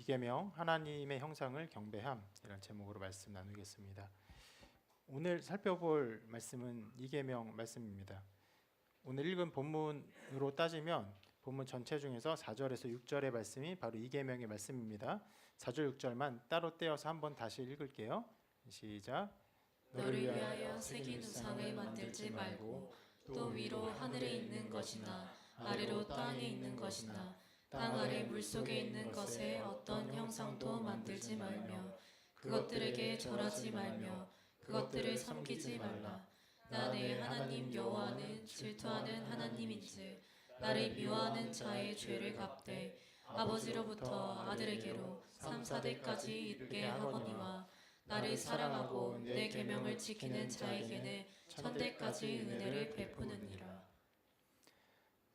2계명 하나님의 형상을 경배함 이런 제목으로 말씀 나누겠습니다. 오늘 살펴볼 말씀은 2계명 말씀입니다. 오늘 읽은 본문으로 따지면 본문 전체 중에서 4절에서 6절의 말씀이 바로 2계명의 말씀입니다. 4절 6절만 따로 떼어서 한번 다시 읽을게요. 시작. 너를 위하여 새긴 우상을 만들지 말고 또 위로 하늘에 있는 것이나 아래로 땅에 있는 것이나 땅 아래 물속에 있는 것에 어떤 형상도 만들지 말며 그것들에게 절하지 말며 그것들을 섬기지 말라. 나 내 하나님 여호와는 질투하는 하나님인즉 나를 미워하는 자의 죄를 갚되 아버지로부터 아들에게로 3, 4대까지 있게 하거니와 나를 사랑하고 내 계명을 지키는 자에게는 1000대까지 은혜를 베푸느니라.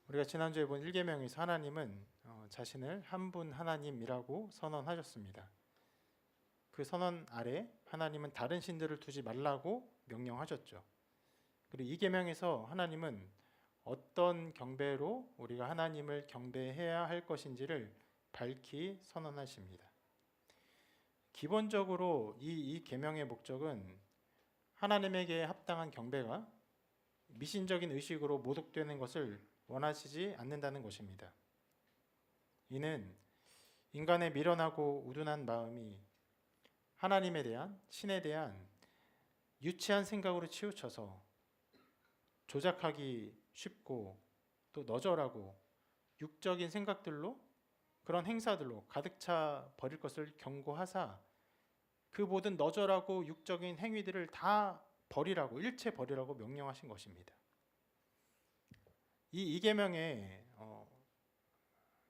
우리가 지난주에 본 1계명에서 하나님은 자신을 한 분 하나님이라고 선언하셨습니다. 그 선언 아래 하나님은 다른 신들을 두지 말라고 명령하셨죠. 그리고 2계명에서 하나님은 어떤 경배로 우리가 하나님을 경배해야 할 것인지를 밝히 선언하십니다. 기본적으로 이 계명의 목적은 하나님에게 합당한 경배가 미신적인 의식으로 모독되는 것을 원하시지 않는다는 것입니다. 이는 인간의 미련하고 우둔한 마음이 하나님에 대한, 신에 대한 유치한 생각으로 치우쳐서 조작하기 쉽고 또 너절하고 육적인 생각들로 그런 행사들로 가득 차 버릴 것을 경고하사 그 모든 너절하고 육적인 행위들을 다 버리라고, 일체 버리라고 명령하신 것입니다. 이 2계명의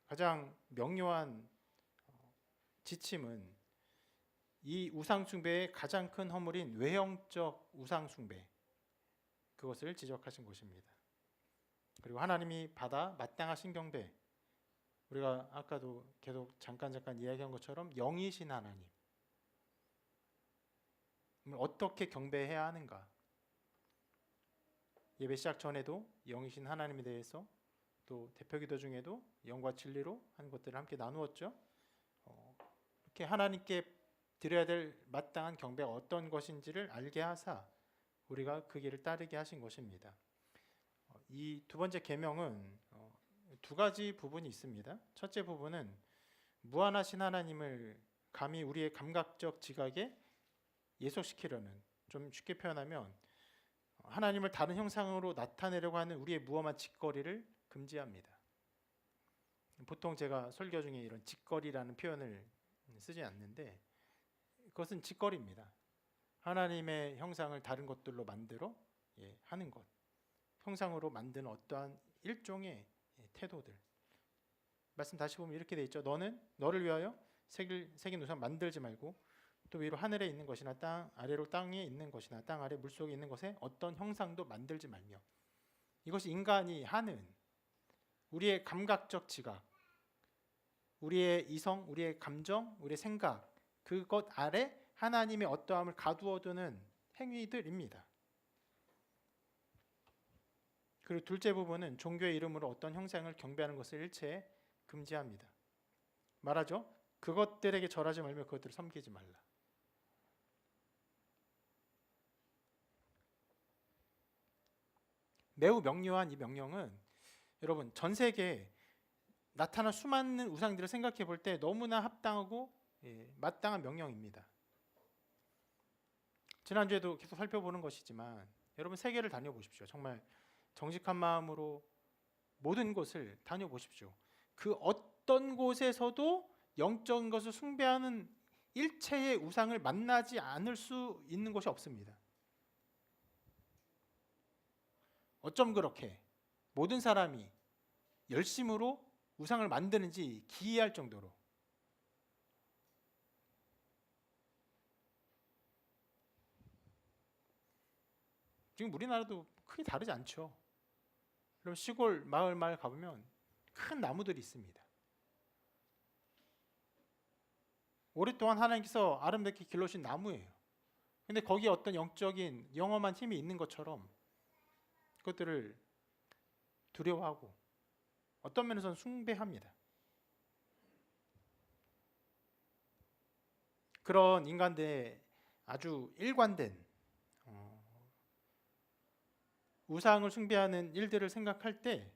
가장 명료한 지침은 이 우상숭배의 가장 큰 허물인 외형적 우상숭배, 그것을 지적하신 것입니다. 그리고 하나님이 받아 마땅하신 경배, 우리가 아까도 계속 잠깐 이야기한 것처럼 영이신 하나님, 어떻게 경배해야 하는가, 예배 시작 전에도 영이신 하나님에 대해서 또 대표기도 중에도 영과 진리로 한 것들을 함께 나누었죠. 이렇게 하나님께 드려야 될 마땅한 경배가 어떤 것인지를 알게 하사 우리가 그 길을 따르게 하신 것입니다. 이 두 번째 계명은 두 가지 부분이 있습니다. 첫째 부분은 무한하신 하나님을 감히 우리의 감각적 지각에 예속시키려는, 좀 쉽게 표현하면 하나님을 다른 형상으로 나타내려고 하는 우리의 무엄한 짓거리를 금지합니다. 보통 제가 설교 중에 이런 짓거리라는 표현을 쓰지 않는데 그것은 짓거리입니다. 하나님의 형상을 다른 것들로 만들어 하는 것, 형상으로 만드는 어떠한 일종의 태도들. 말씀 다시 보면 이렇게 돼 있죠. 너를 위하여 새긴 우상 만들지 말고 또 위로 하늘에 있는 것이나 땅 아래로 땅에 있는 것이나 땅 아래 물속에 있는 것에 어떤 형상도 만들지 말며, 이것이 인간이 하는 우리의 감각적 지각, 우리의 이성, 우리의 감정, 우리의 생각, 그것 아래 하나님의 어떠함을 가두어두는 행위들입니다. 그리고 둘째 부분은 종교의 이름으로 어떤 형상을 경배하는 것을 일체 금지합니다. 말하죠. 그것들에게 절하지 말며 그것들을 섬기지 말라. 매우 명료한 이 명령은 여러분 전 세계에 나타난 수많은 우상들을 생각해 볼 때 너무나 합당하고 마땅한 명령입니다. 지난주에도 계속 살펴보는 것이지만 여러분 세계를 다녀보십시오. 정말 정직한 마음으로 모든 곳을 다녀보십시오. 그 어떤 곳에서도 영적인 것을 숭배하는 일체의 우상을 만나지 않을 수 있는 곳이 없습니다. 어쩜 그렇게 모든 사람이 열심으로 우상을 만드는지 기이할 정도로. 지금 우리나라도 크게 다르지 않죠. 그럼 시골 마을 가보면 큰 나무들이 있습니다. 오랫동안 하나님께서 아름답게 길러주신 나무예요. 근데 거기에 어떤 영적인 영험한 힘이 있는 것처럼 그것들을 두려워하고 어떤 면에서는 숭배합니다. 그런 인간들의 아주 일관된 우상을 숭배하는 일들을 생각할 때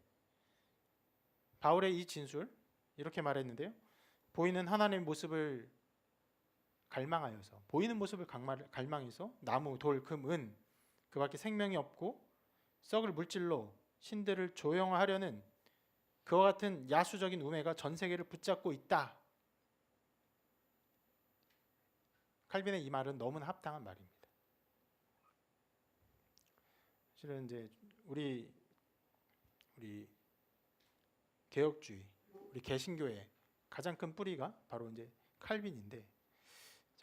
바울의 이 진술 이렇게 말했는데요. 보이는 하나님의 모습을 갈망하여서 보이는 모습을 갈망해서 나무, 돌, 금, 은 그밖에 생명이 없고 썩을 물질로 신들을 조영하려는 그와 같은 야수적인 우매가 전 세계를 붙잡고 있다. 칼빈의 이 말은 너무나 합당한 말입니다. 실은 이제 우리 개혁주의, 우리 개신교의 가장 큰 뿌리가 바로 이제 칼빈인데,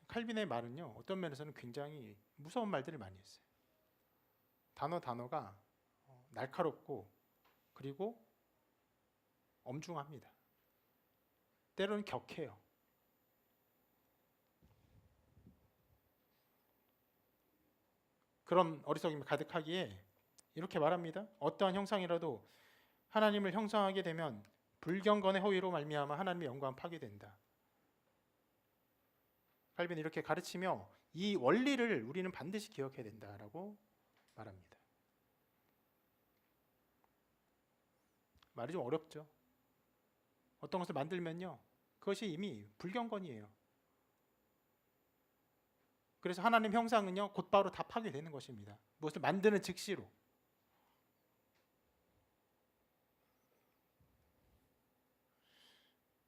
칼빈의 말은요 어떤 면에서는 굉장히 무서운 말들을 많이 했어요. 단어가 날카롭고 그리고 엄중합니다. 때로는 격해요. 그런 어리석음이 가득하기에 이렇게 말합니다. 어떠한 형상이라도 하나님을 형상하게 되면 불경건의 허위로 말미암아 하나님의 영광 파괴된다. 칼빈은 이렇게 가르치며 이 원리를 우리는 반드시 기억해야 된다라고 말합니다. 말이 좀 어렵죠. 어떤 것을 만들면요 그것이 이미 불경건이에요. 그래서 하나님 형상은요 곧바로 다 파괴되는 것입니다. 무엇을 만드는 즉시로.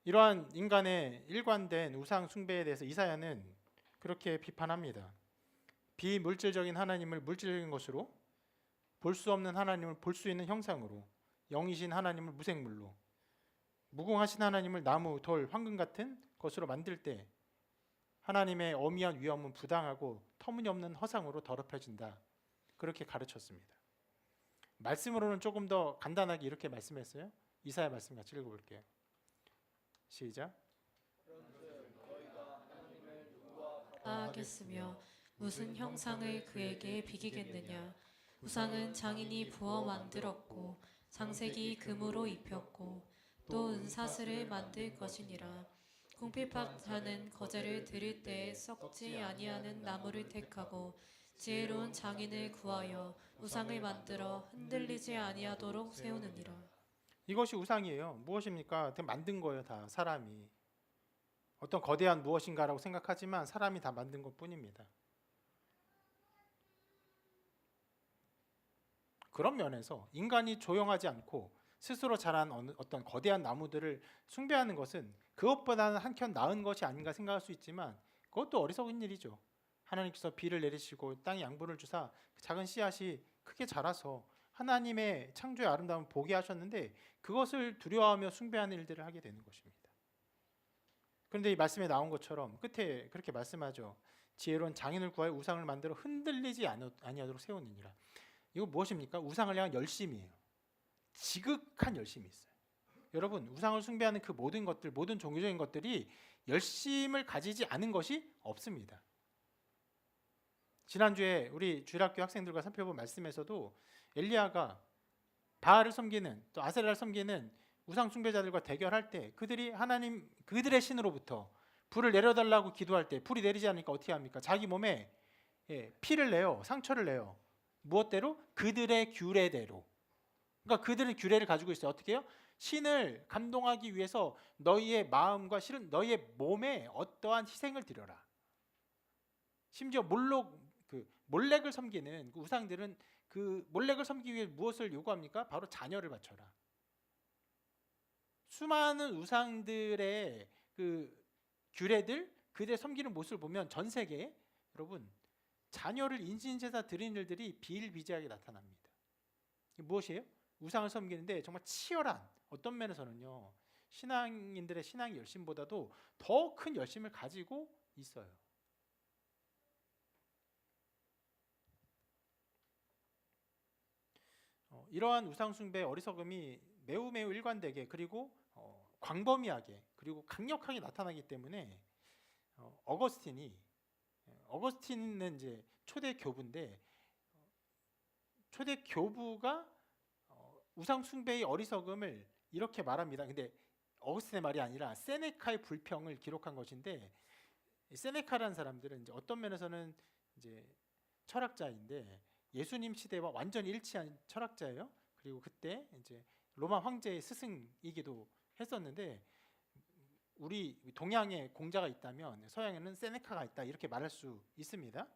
이러한 인간의 일관된 우상 숭배에 대해서 이사야는 그렇게 비판합니다. 비물질적인 하나님을 물질적인 것으로, 볼 수 없는 하나님을 볼 수 있는 형상으로, 영이신 하나님을 무생물로, 무궁하신 하나님을 나무, 돌, 황금 같은 것으로 만들 때 하나님의 어미한 위엄은 부당하고 터무니없는 허상으로 더럽혀진다. 그렇게 가르쳤습니다. 말씀으로는 조금 더 간단하게 이렇게 말씀했어요. 이사야 말씀 같이 읽어볼게요. 시작. 하겠으며 무슨 형상을 그에게 비기겠느냐. 우상은 장인이 부어 만들었고 장색이 금으로 입혔고 또 은사슬을 만들 것이니라. 궁핍하다는 거제를 드릴 때에 썩지 아니하는 나무를 택하고 지혜로운 장인을 구하여 우상을 만들어 흔들리지 아니하도록 세우느니라. 이것이 우상이에요. 무엇입니까? 만든 거예요. 다 사람이. 어떤 거대한 무엇인가라고 생각하지만 사람이 다 만든 것뿐입니다. 그런 면에서 인간이 조용하지 않고 스스로 자란 어떤 거대한 나무들을 숭배하는 것은 그것보다는 한켠 나은 것이 아닌가 생각할 수 있지만 그것도 어리석은 일이죠. 하나님께서 비를 내리시고 땅에 양분을 주사 작은 씨앗이 크게 자라서 하나님의 창조의 아름다움을 보게 하셨는데 그것을 두려워하며 숭배하는 일들을 하게 되는 것입니다. 그런데 이 말씀에 나온 것처럼 끝에 그렇게 말씀하죠. 지혜로운 장인을 구하여 우상을 만들어 흔들리지 아니하도록 세우느니라. 이거 무엇입니까? 우상을 향한 열심이에요. 지극한 열심이 있어요. 여러분, 우상을 숭배하는 그 모든 것들, 모든 종교적인 것들이 열심을 가지지 않은 것이 없습니다. 지난주에 우리 주일학교 학생들과 살펴본 말씀에서도 엘리야가 바알을 섬기는 또 아세라를 섬기는 우상 숭배자들과 대결할 때 그들이 하나님 그들의 신으로부터 불을 내려달라고 기도할 때 불이 내리지 않으니까 어떻게 합니까? 자기 몸에 피를 내요, 상처를 내요. 무엇대로? 그들의 규례대로. 그러니까 그들은 규례를 가지고 있어요. 어떻게 해요? 신을 감동하기 위해서 너희의 마음과 실은 너희의 몸에 어떠한 희생을 드려라. 심지어 몰렉을 섬기는 그 우상들은 그 몰렉을 섬기기 위해 무엇을 요구합니까? 바로 자녀를 바쳐라. 수많은 우상들의 그 규례들, 그들의 섬기는 모습을 보면 전 세계에 여러분 자녀를 인신제사 드리는 일들이 비일비재하게 나타납니다. 이게 무엇이에요? 우상을 섬기는데 정말 치열한 어떤 면에서는요 신앙인들의 신앙의 열심보다도 더 큰 열심을 가지고 있어요. 이러한 우상 숭배의 어리석음이 매우 일관되게 그리고 광범위하게 그리고 강력하게 나타나기 때문에 어거스틴은 이제 초대 교부인데 초대 교부가 우상 숭배의 어리석음을 이렇게 말합니다. 근데 어거스틴의 말이 아니라 세네카의 불평을 기록한 것인데 이 세네카라는 사람들은 이제 어떤 면에서는 이제 철학자인데 예수님 시대와 완전히 일치한 철학자예요. 그리고 그때 이제 로마 황제의 스승이기도 했었는데 우리 동양에 공자가 있다면 서양에는 세네카가 있다 이렇게 말할 수 있습니다.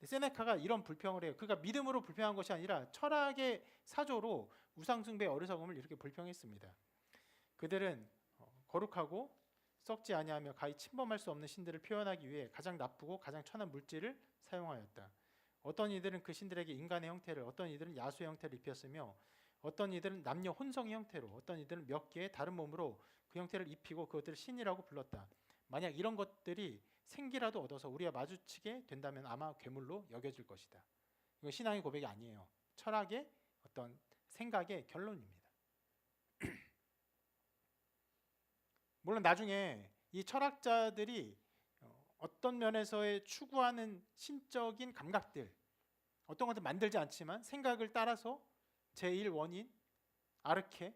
세네카가 이런 불평을 해요. 그가 믿음으로 불평한 것이 아니라 철학의 사조로 우상숭배의 어리석음을 이렇게 불평했습니다. 그들은 거룩하고 썩지 아니하며 가히 침범할 수 없는 신들을 표현하기 위해 가장 나쁘고 가장 천한 물질을 사용하였다. 어떤 이들은 그 신들에게 인간의 형태를, 어떤 이들은 야수의 형태를 입혔으며 어떤 이들은 남녀 혼성의 형태로, 어떤 이들은 몇 개의 다른 몸으로 그 형태를 입히고 그것들을 신이라고 불렀다. 만약 이런 것들이 생기라도 얻어서 우리가 마주치게 된다면 아마 괴물로 여겨질 것이다. 이건 신앙의 고백이 아니에요. 철학의 어떤 생각의 결론입니다. 물론 나중에 이 철학자들이 어떤 면에서의 추구하는 신적인 감각들, 어떤 것들 만들지 않지만 생각을 따라서 제1원인 아르케,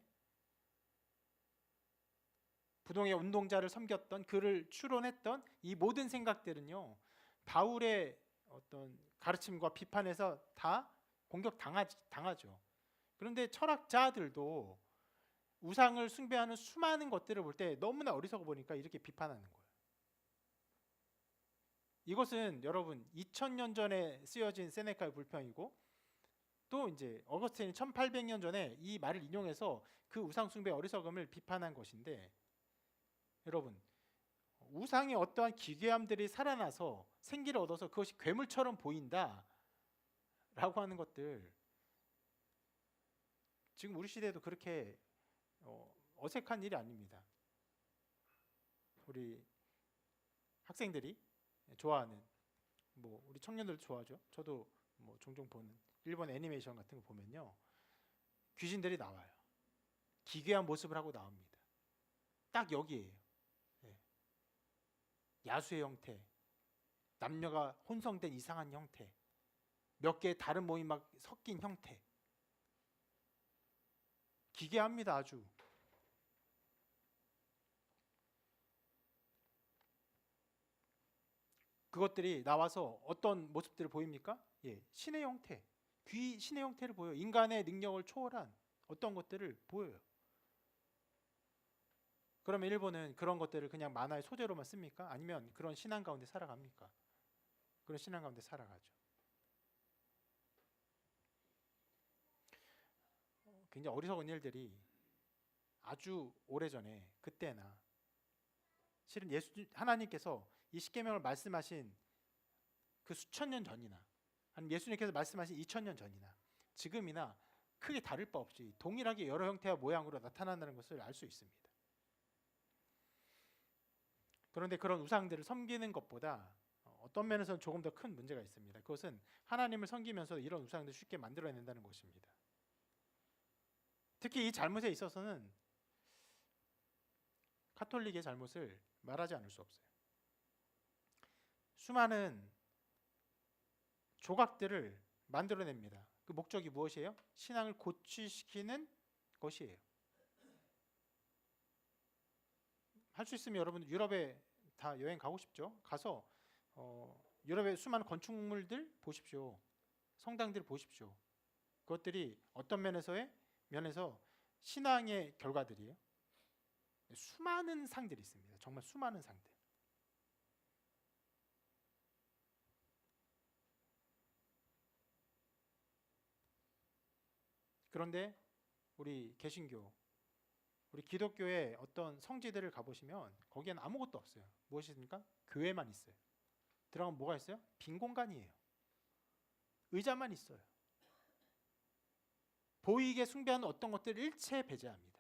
부동의 운동자를 섬겼던 그를 추론했던 이 모든 생각들은요, 바울의 어떤 가르침과 비판에서 다 공격당하죠. 그런데 철학자들도 우상을 숭배하는 수많은 것들을 볼 때 너무나 어리석어 보니까 이렇게 비판하는 거예요. 이것은 여러분 2000년 전에 쓰여진 세네카의 불평이고 또 이제 어거스틴이 1800년 전에 이 말을 인용해서 그 우상 숭배의 어리석음을 비판한 것인데, 여러분 우상의 어떠한 기괴함들이 살아나서 생기를 얻어서 그것이 괴물처럼 보인다 라고 하는 것들, 지금 우리 시대에도 그렇게 어색한 일이 아닙니다. 우리 학생들이 좋아하는, 뭐 우리 청년들도 좋아하죠. 저도 뭐 종종 보는 일본 애니메이션 같은 거 보면요, 귀신들이 나와요. 기괴한 모습을 하고 나옵니다. 딱 여기에요. 야수의 형태, 남녀가 혼성된 이상한 형태, 몇 개의 다른 몸이 막 섞인 형태, 기괴합니다. 아주. 그것들이 나와서 어떤 모습들을 보입니까? 신의 형태, 신의 형태를 보여요. 인간의 능력을 초월한 어떤 것들을 보여요. 그러면 일본은 그런 것들을 그냥 만화의 소재로만 씁니까? 아니면 그런 신앙 가운데 살아갑니까? 그런 신앙 가운데 살아가죠. 굉장히 어리석은 일들이 아주 오래전에, 그때나 실은 하나님께서 이 십계명을 말씀하신 그 수천 년 전이나 아니면 예수님께서 말씀하신 2000년 전이나 지금이나 크게 다를 바 없이 동일하게 여러 형태와 모양으로 나타난다는 것을 알 수 있습니다. 그런데 그런 우상들을 섬기는 것보다 어떤 면에서는 조금 더 큰 문제가 있습니다. 그것은 하나님을 섬기면서 이런 우상들을 쉽게 만들어낸다는 것입니다. 특히 이 잘못에 있어서는 카톨릭의 잘못을 말하지 않을 수 없어요. 수많은 조각들을 만들어냅니다. 그 목적이 무엇이에요? 신앙을 고취시키는 것이에요. 할 수 있으면 여러분 유럽에 다 여행 가고 싶죠? 가서 유럽의 수많은 건축물들 보십시오. 성당들 보십시오. 그것들이 어떤 면에서 신앙의 결과들이에요. 수많은 상들이 있습니다. 정말 수많은 상들. 그런데 우리 개신교, 우리 기독교의 어떤 성지들을 가보시면 거기에는 아무것도 없어요. 무엇입니까? 교회만 있어요. 들어가면 뭐가 있어요? 빈 공간이에요. 의자만 있어요. 보이게 숭배하는 어떤 것들을 일체 배제합니다.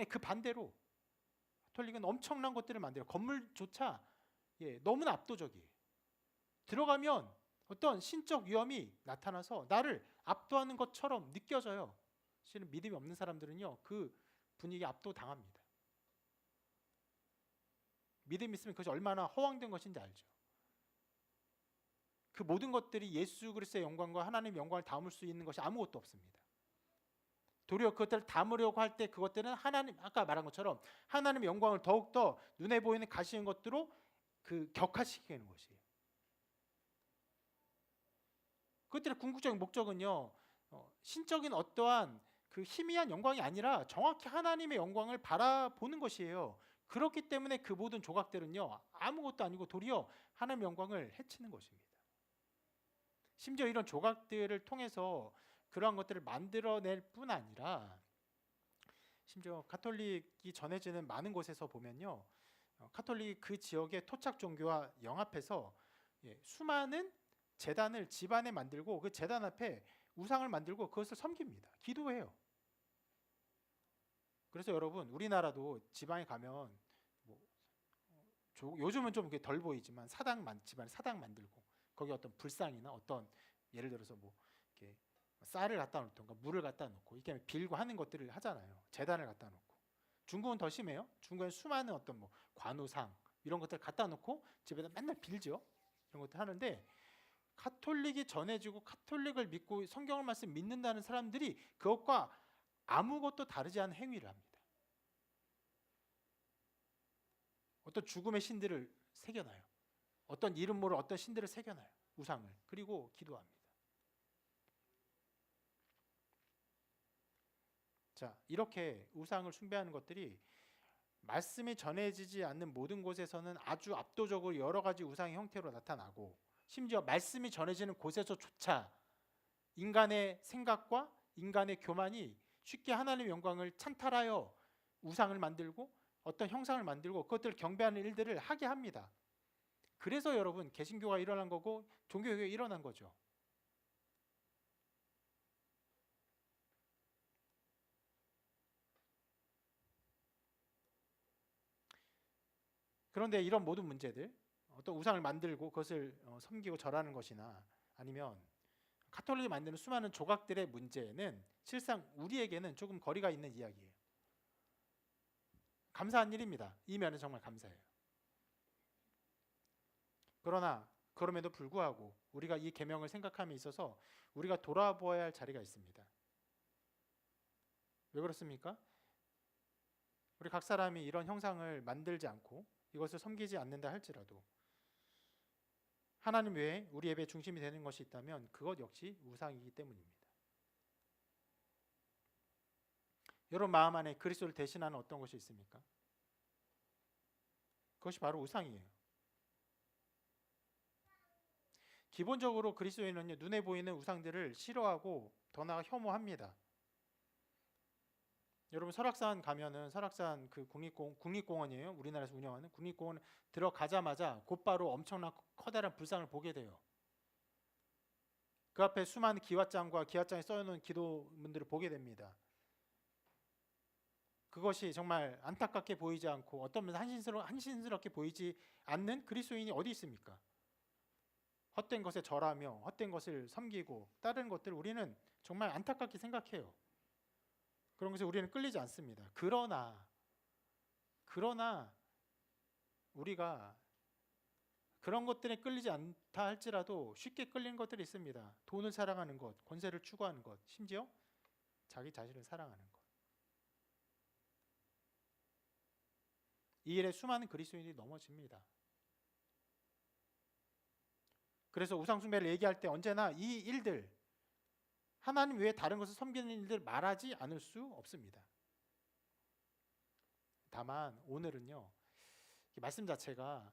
그 반대로 가톨릭은 엄청난 것들을 만들어요. 건물조차 너무나 압도적이에요. 들어가면 어떤 신적 위험이 나타나서 나를 압도하는 것처럼 느껴져요. 실은 믿음이 없는 사람들은요, 그 분위기에 압도당합니다. 믿음이 있으면 그것이 얼마나 허황된 것인지 알죠. 그 모든 것들이 예수 그리스도의 영광과 하나님의 영광을 담을 수 있는 것이 아무것도 없습니다. 도리어 그것들을 담으려고 할 때 그것들은 하나님, 아까 말한 것처럼 하나님의 영광을 더욱더 눈에 보이는 가시인 것들로 그 격화시키는 것이에요. 그것들의 궁극적인 목적은요, 신적인 어떠한 그 희미한 영광이 아니라 정확히 하나님의 영광을 바라보는 것이에요. 그렇기 때문에 그 모든 조각들은요, 아무것도 아니고 도리어 하나님의 영광을 해치는 것입니다. 심지어 이런 조각들을 통해서 그러한 것들을 만들어낼 뿐 아니라 심지어 가톨릭이 전해지는 많은 곳에서 보면요, 가톨릭 그 지역의 토착 종교와 영합해서 수많은 제단을 집안에 만들고 그 제단 앞에 우상을 만들고 그것을 섬깁니다. 기도해요. 그래서 여러분, 우리나라도 지방에 가면 뭐 요즘은 좀 덜 보이지만 집안에 사당 만들고 거기 어떤 불상이나 어떤 예를 들어서 뭐 이렇게 쌀을 갖다 놓던가 물을 갖다 놓고 이렇게 빌고 하는 것들을 하잖아요. 제단을 갖다 놓고. 중국은 더 심해요. 중국은 수많은 어떤 뭐 관우상 이런 것들 갖다 놓고 집에다 맨날 빌죠. 이런 것들 하는데 가톨릭이 전해지고 가톨릭을 믿고 성경을 말씀 믿는다는 사람들이 그것과 아무것도 다르지 않은 행위를 합니다. 어떤 죽음의 신들을 새겨놔요. 어떤 이름 모를 어떤 신들을 새겨놔요. 우상을. 그리고 기도합니다. 자, 이렇게 우상을 숭배하는 것들이 말씀이 전해지지 않는 모든 곳에서는 아주 압도적으로 여러 가지 우상의 형태로 나타나고 심지어 말씀이 전해지는 곳에서조차 인간의 생각과 인간의 교만이 쉽게 하나님의 영광을 찬탈하여 우상을 만들고 어떤 형상을 만들고 그것들을 경배하는 일들을 하게 합니다. 그래서 여러분 개신교가 일어난 거고 종교개혁이 일어난 거죠. 그런데 이런 모든 문제들, 어떤 우상을 만들고 그것을 섬기고 절하는 것이나 아니면 가톨릭이 만드는 수많은 조각들의 문제는 실상 우리에게는 조금 거리가 있는 이야기예요. 감사한 일입니다. 이 면은 정말 감사해요. 그러나 그럼에도 불구하고 우리가 이 계명을 생각함에 있어서 우리가 돌아보아야 할 자리가 있습니다. 왜 그렇습니까? 우리 각 사람이 이런 형상을 만들지 않고 이것을 섬기지 않는다 할지라도 하나님 외에 우리 예배의 중심이 되는 것이 있다면 그것 역시 우상이기 때문입니다. 여러분 마음 안에 그리스도를 대신하는 어떤 것이 있습니까? 그것이 바로 우상이에요. 기본적으로 그리스도인은요, 눈에 보이는 우상들을 싫어하고 더 나아가 혐오합니다. 여러분 설악산 가면은 설악산 그 국립공원이에요. 우리나라에서 운영하는 국립공원 들어가자마자 곧바로 엄청난 커다란 불상을 보게 돼요. 그 앞에 수많은 기와장과 기와장에 써놓은 기도문들을 보게 됩니다. 그것이 정말 안타깝게 보이지 않고 어떤 면에서 한신스럽게 보이지 않는 그리스도인이 어디 있습니까? 헛된 것에 절하며 헛된 것을 섬기고 다른 것들을 우리는 정말 안타깝게 생각해요. 그런 것에 우리는 끌리지 않습니다. 그러나 우리가 그런 것들에 끌리지 않다 할지라도 쉽게 끌리는 것들이 있습니다. 돈을 사랑하는 것, 권세를 추구하는 것, 심지어 자기 자신을 사랑하는 것. 이 일에 수많은 그리스도인이 넘어집니다. 그래서 우상숭배를 얘기할 때 언제나 이 일들, 하나님 외에 다른 것을 섬기는 일들 말하지 않을 수 없습니다. 다만 오늘은요, 말씀 자체가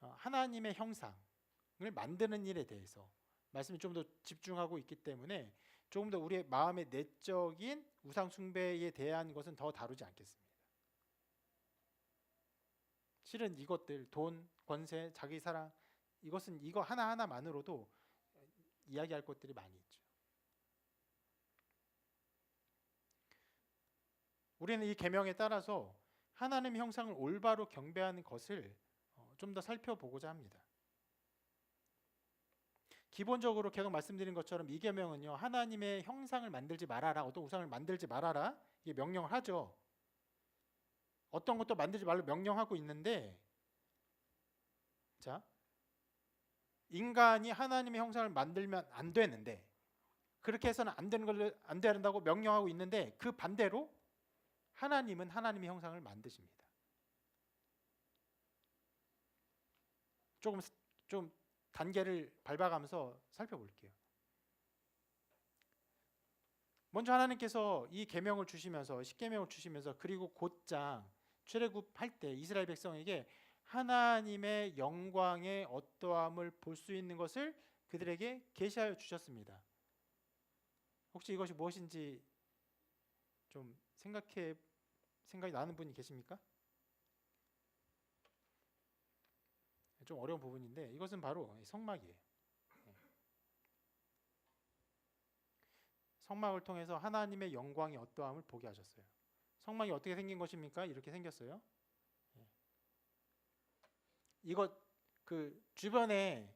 하나님의 형상을 만드는 일에 대해서 말씀이 좀 더 집중하고 있기 때문에 조금 더 우리의 마음의 내적인 우상숭배에 대한 것은 더 다루지 않겠습니다. 실은 이것들, 돈, 권세, 자기 사랑, 이것은 이거 하나하나만으로도 이야기할 것들이 많이 있죠. 우리는 이 계명에 따라서 하나님의 형상을 올바로 경배하는 것을 좀 더 살펴보고자 합니다. 기본적으로 계속 말씀드린 것처럼 이 계명은요, 하나님의 형상을 만들지 말아라, 어떤 우상을 만들지 말아라, 이게 명령을 하죠. 어떤 것도 만들지 말로 명령하고 있는데, 자, 인간이 하나님의 형상을 만들면 안 되는데, 그렇게 해서는 안 되는 걸 안 된다고 명령하고 있는데, 그 반대로 하나님은 하나님의 형상을 만드십니다. 좀 단계를 밟아가면서 살펴볼게요. 먼저 하나님께서 이 계명을 주시면서 십계명을 주시면서 그리고 곧장 출애굽할 때 이스라엘 백성에게 하나님의 영광의 어떠함을 볼 수 있는 것을 그들에게 계시하여 주셨습니다. 혹시 이것이 무엇인지 좀 생각이 나는 분이 계십니까? 좀 어려운 부분인데 이것은 바로 성막이에요. 성막을 통해서 하나님의 영광이 어떠함을 보게 하셨어요. 성막이 어떻게 생긴 것입니까? 이렇게 생겼어요. 이것 그 주변에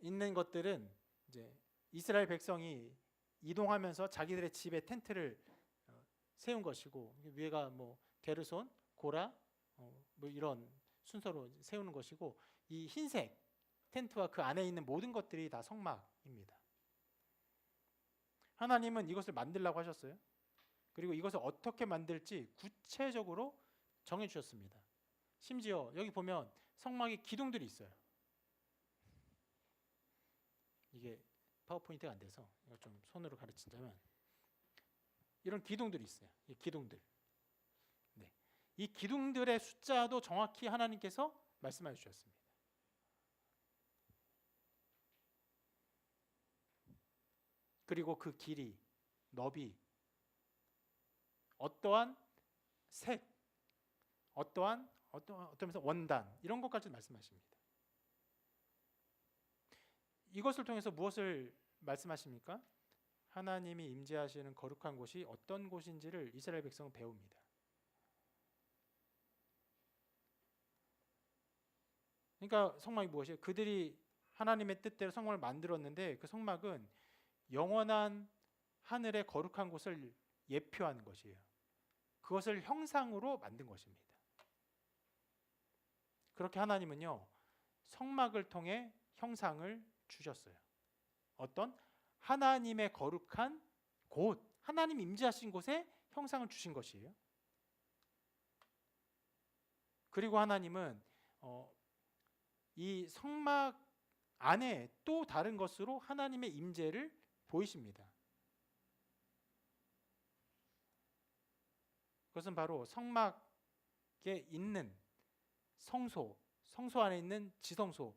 있는 것들은 이제 이스라엘 백성이 이동하면서 자기들의 집에 텐트를 세운 것이고 위에가 뭐 게르손, 고라 뭐 이런 순서로 세우는 것이고 이 흰색 텐트와 그 안에 있는 모든 것들이 다 성막입니다. 하나님은 이것을 만들라고 하셨어요. 그리고 이것을 어떻게 만들지 구체적으로 정해 주셨습니다. 심지어 여기 보면 성막에 기둥들이 있어요. 이게 파워포인트가 안 돼서 이거 좀 손으로 가르치자면 이런 기둥들이 있어요. 이 기둥들. 네. 이 기둥들의 숫자도 정확히 하나님께서 말씀해 주셨습니다. 그리고 그 길이, 너비, 어떠한 색, 어떤 면서 원단 이런 것까지 말씀하십니다. 이것을 통해서 무엇을 말씀하십니까? 하나님이 임재하시는 거룩한 곳이 어떤 곳인지를 이스라엘 백성은 배웁니다. 그러니까 성막이 무엇이에요? 그들이 하나님의 뜻대로 성막을 만들었는데 그 성막은 영원한 하늘의 거룩한 곳을 예표하는 것이에요. 그것을 형상으로 만든 것입니다. 그렇게 하나님은요 성막을 통해 형상을 주셨어요. 어떤 하나님의 거룩한 곳, 하나님 임재하신 곳에 형상을 주신 것이에요. 그리고 하나님은 이 성막 안에 또 다른 것으로 하나님의 임재를 보이십니다. 그것은 바로 성막에 있는 성소 안에 있는 지성소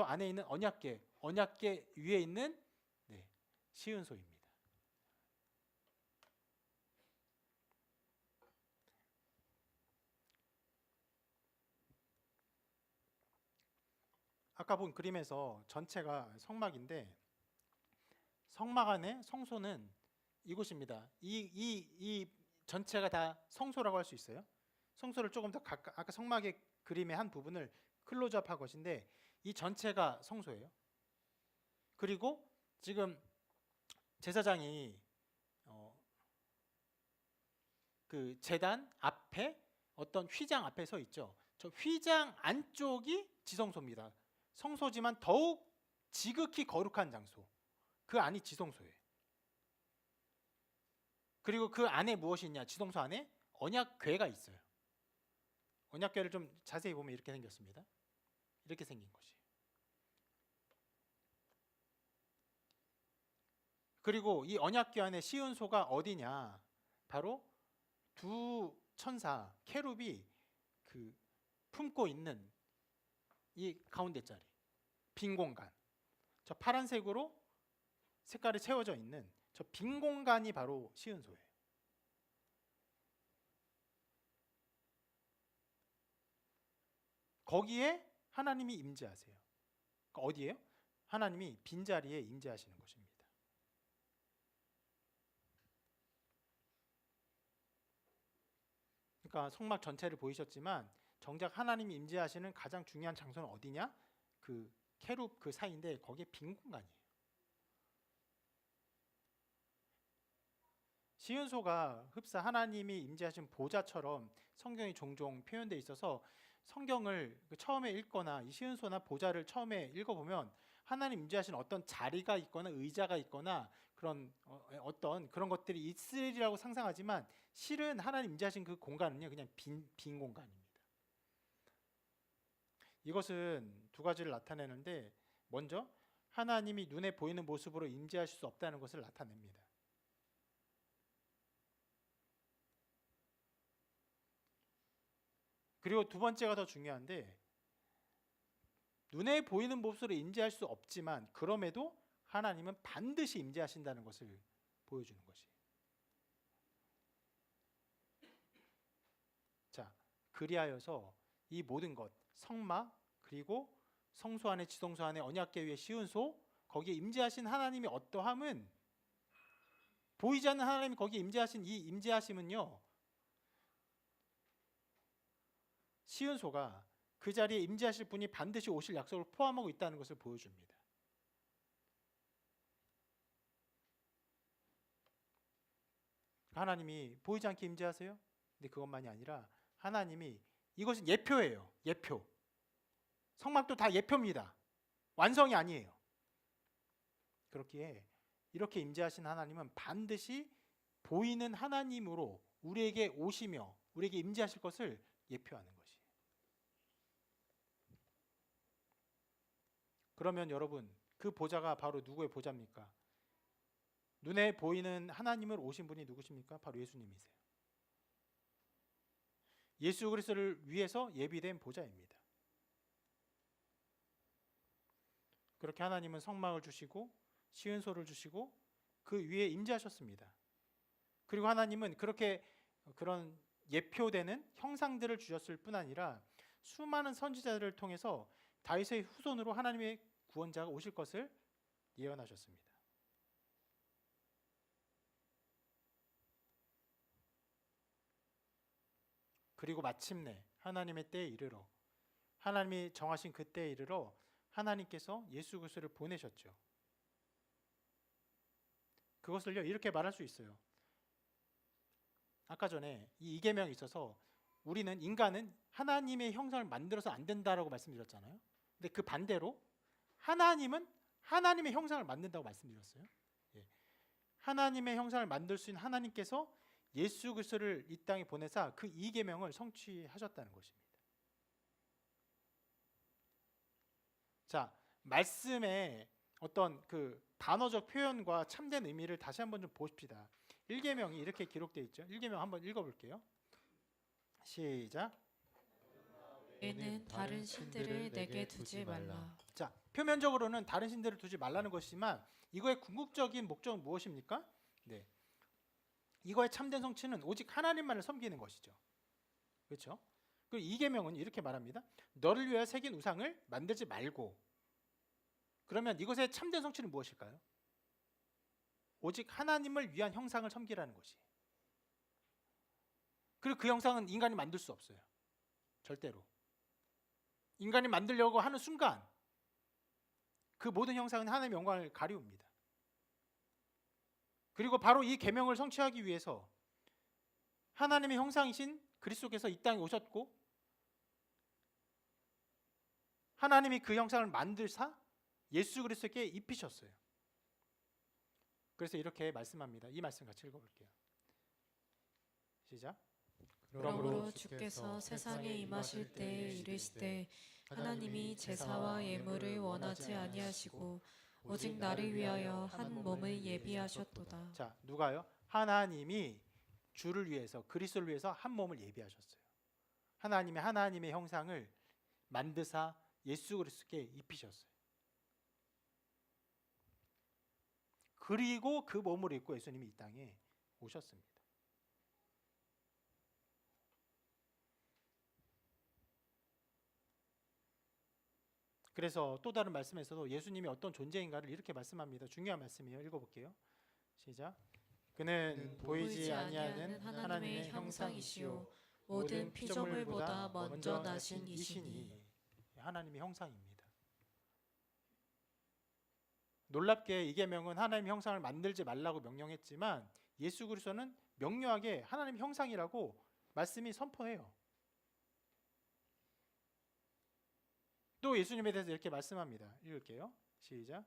안에 있는 언약궤 위에 있는 시은소입니다. 아까 본 그림에서 전체가 성막인데 성막 안에 성소는 이곳입니다. 이 전체가 다 성소라고 할 수 있어요. 성소를 조금 더 아까 성막의 그림의 한 부분을 클로즈업한 것인데 이 전체가 성소예요. 그리고 지금 제사장이 그 제단 앞에 어떤 휘장 앞에 서 있죠. 저 휘장 안쪽이 지성소입니다. 성소지만 더욱 지극히 거룩한 장소. 그 안이 지성소예요. 그리고 그 안에 무엇이 있냐? 지성소 안에 언약궤가 있어요. 언약궤를 좀 자세히 보면 이렇게 생겼습니다. 이렇게 생긴 것이에요. 그리고 이 언약궤 안에 시은소가 어디냐? 바로 두 천사 케룹이 그 품고 있는 이 가운데 자리 빈 공간, 저 파란색으로 색깔이 채워져 있는 저 빈 공간이 바로 시은소예요. 거기에 하나님이 임재하세요. 그러니까 어디예요? 하나님이 빈자리에 임재하시는 것입니다. 그러니까 성막 전체를 보이셨지만 정작 하나님이 임재하시는 가장 중요한 장소는 어디냐? 그 케룹 그 사이인데 거기에 빈 공간이에요. 시은소가 흡사 하나님이 임재하신 보좌처럼 성경이 종종 표현되어 있어서 성경을 처음에 읽거나 이 시은소나 보좌를 처음에 읽어보면 하나님 임재하신 어떤 자리가 있거나 의자가 있거나 그런 어떤 그런 것들이 있으리라고 상상하지만 실은 하나님 임재하신 그 공간은요 그냥 빈 공간입니다. 이것은 두 가지를 나타내는데, 먼저 하나님이 눈에 보이는 모습으로 임재하실 수 없다는 것을 나타냅니다. 그리고 두 번째가 더 중요한데, 눈에 보이는 모습으로 임재할 수 없지만 그럼에도 하나님은 반드시 임재하신다는 것을 보여주는 것이에요. 자, 그리하여서 이 모든 것, 성막 그리고 성소 안에 지성소 안에 언약궤 위에 시은소, 거기에 임재하신 하나님이 어떠함은, 보이지 않는 하나님이 거기에 임재하신 이 임재하심은요, 시은소가 그 자리에 임재하실 분이 반드시 오실 약속을 포함하고 있다는 것을 보여줍니다. 하나님이 보이지 않게 임재하세요? 근데 그것만이 아니라 하나님이, 이것은 예표예요. 예표. 성막도 다 예표입니다. 완성이 아니에요. 그렇기에 이렇게 임재하신 하나님은 반드시 보이는 하나님으로 우리에게 오시며 우리에게 임재하실 것을 예표하는 것이에요. 그러면 여러분, 그 보좌가 바로 누구의 보좌입니까? 눈에 보이는 하나님을 오신 분이 누구십니까? 바로 예수님이세요. 예수 그리스도를 위해서 예비된 보좌입니다. 그렇게 하나님은 성막을 주시고 시은소를 주시고 그 위에 임재하셨습니다. 그리고 하나님은 그렇게 그런 예표되는 형상들을 주셨을 뿐 아니라 수많은 선지자들을 통해서 다윗의 후손으로 하나님의 구원자가 오실 것을 예언하셨습니다. 그리고 마침내 하나님의 때에 이르러, 하나님이 정하신 그 때에 이르러 하나님께서 예수 그리스도를 보내셨죠. 그것을요, 이렇게 말할 수 있어요. 아까 전에 이 이계명에 있어서 우리는, 인간은 하나님의 형상을 만들어서 안 된다라고 말씀드렸잖아요. 근데 그 반대로 하나님은 하나님의 형상을 만든다고 말씀드렸어요. 예. 하나님의 형상을 만들 수 있는 하나님께서 예수 그리스도를 이 땅에 보내사 그 이계명을 성취하셨다는 것입니다. 자, 말씀의 어떤 그 단어적 표현과 참된 의미를 다시 한번 좀 보십시다. 1계명이 이렇게 기록되어 있죠. 1계명 한번 읽어볼게요. 시작. 얘는 다른 신들을 내게 두지 말라. 자, 표면적으로는 다른 신들을 두지 말라는 것이지만 이거의 궁극적인 목적은 무엇입니까? 네, 이거의 참된 성취는 오직 하나님만을 섬기는 것이죠. 그렇죠? 그리고 2계명은 이렇게 말합니다. 너를 위하여 새긴 우상을 만들지 말고. 그러면 이것의 참된 성취는 무엇일까요? 오직 하나님을 위한 형상을 섬기라는 것이. 그리고 그 형상은 인간이 만들 수 없어요. 절대로. 인간이 만들려고 하는 순간 그 모든 형상은 하나님의 영광을 가리웁니다. 그리고 바로 이 계명을 성취하기 위해서 하나님의 형상이신 그리스도께서 이 땅에 오셨고, 하나님이 그 형상을 만들사 예수 그리스도께 입히셨어요. 그래서 이렇게 말씀합니다. 이 말씀 같이 읽어볼게요. 시작. 그러므로 주께서 세상에 임하실 때에 이르시되 하나님이 제사와 예물을 원하지 아니하시고 오직 나를 위하여 한 몸을 예비하셨도다. 자, 누가요? 하나님이 주를 위해서, 그리스도를 위해서 한 몸을 예비하셨어요. 하나님의 형상을 만드사 예수 그리스도께 입히셨어요. 그리고 그 몸을 입고 예수님이 이 땅에 오셨습니다. 그래서 또 다른 말씀에서도 예수님이 어떤 존재인가를 이렇게 말씀합니다. 중요한 말씀이에요. 읽어볼게요. 시작. 그는 보이지 아니하는 하나님의 형상이시요 모든 피조물보다 먼저 나신 이시니. 하나님의 형상입니다. 놀랍게 이 계명은 하나님의 형상을 만들지 말라고 명령했지만 예수 그리스도는 명료하게 하나님의 형상이라고 말씀이 선포해요. 또 예수님에 대해서 이렇게 말씀합니다. 읽을게요. 시작.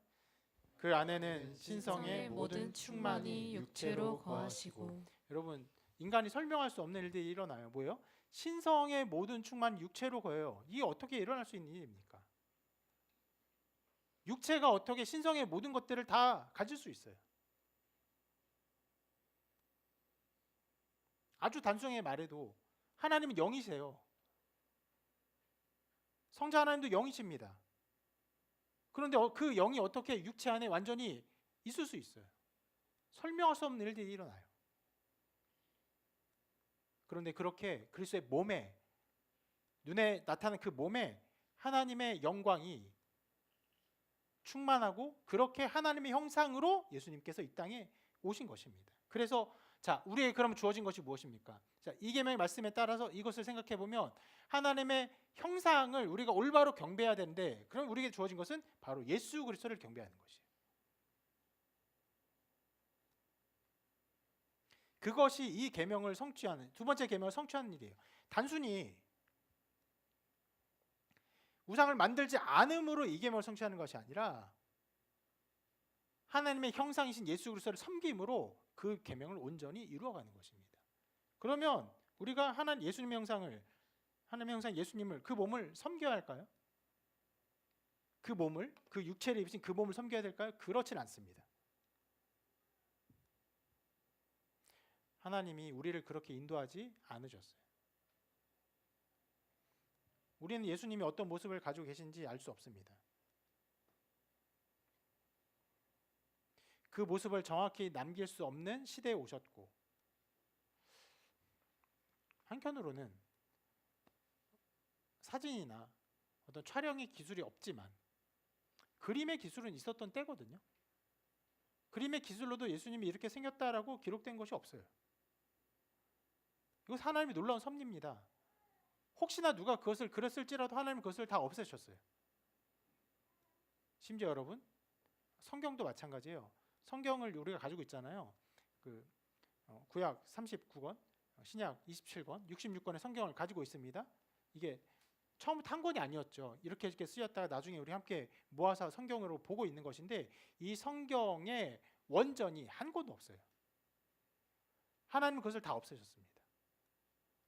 그 안에는 신성의 모든 충만이 육체로 거하시고. 여러분, 인간이 설명할 수 없는 일들이 일어나요. 뭐예요? 신성의 모든 충만 육체로 거해요. 이게 어떻게 일어날 수 있는 일입니까? 육체가 어떻게 신성의 모든 것들을 다 가질 수 있어요? 아주 단순하게 말해도 하나님은 영이세요. 성자 하나님도 영이십니다. 그런데 그 영이 어떻게 육체 안에 완전히 있을 수 있어요? 설명할 수 없는 일들이 일어나요. 그런데 그렇게 그리스도의 몸에, 눈에 나타나는 그 몸에 하나님의 영광이 충만하고, 그렇게 하나님의 형상으로 예수님께서 이 땅에 오신 것입니다. 그래서 자, 우리에게 그러면 주어진 것이 무엇입니까? 자, 이 계명의 말씀에 따라서 이것을 생각해 보면 하나님의 형상을 우리가 올바로 경배해야 되는데, 그럼 우리에게 주어진 것은 바로 예수 그리스도를 경배하는 것이에요. 그것이 이 계명을 성취하는, 두 번째 계명을 성취하는 일이에요. 단순히 우상을 만들지 않음으로 이 계명을 성취하는 것이 아니라 하나님의 형상이신 예수 그리스도를 섬김으로 그 계명을 온전히 이루어가는 것입니다. 그러면 우리가 예수님의 형상을, 하나님의 형상 예수님을, 그 몸을 섬겨야 할까요? 그 몸을, 그 육체를 입으신 그 몸을 섬겨야 될까요? 그렇진 않습니다. 하나님이 우리를 그렇게 인도하지 않으셨어요. 우리는 예수님이 어떤 모습을 가지고 계신지 알 수 없습니다. 그 모습을 정확히 남길 수 없는 시대에 오셨고, 한편으로는 사진이나 어떤 촬영의 기술이 없지만 그림의 기술은 있었던 때거든요. 그림의 기술로도 예수님이 이렇게 생겼다라고 기록된 것이 없어요. 이거 하나님이 놀라운 섭리입니다. 혹시나 누가 그것을 그렸을지라도 하나님은 그것을 다 없애셨어요. 심지어 여러분, 성경도 마찬가지예요. 성경을 우리가 가지고 있잖아요. 구약 39권, 신약 27권, 66권의 성경을 가지고 있습니다. 이게 처음부터 한 권이 아니었죠. 이렇게 쓰였다가 나중에 우리 함께 모아서 성경으로 보고 있는 것인데, 이 성경의 원전이 한 권도 없어요. 하나님은 그것을 다 없애셨습니다.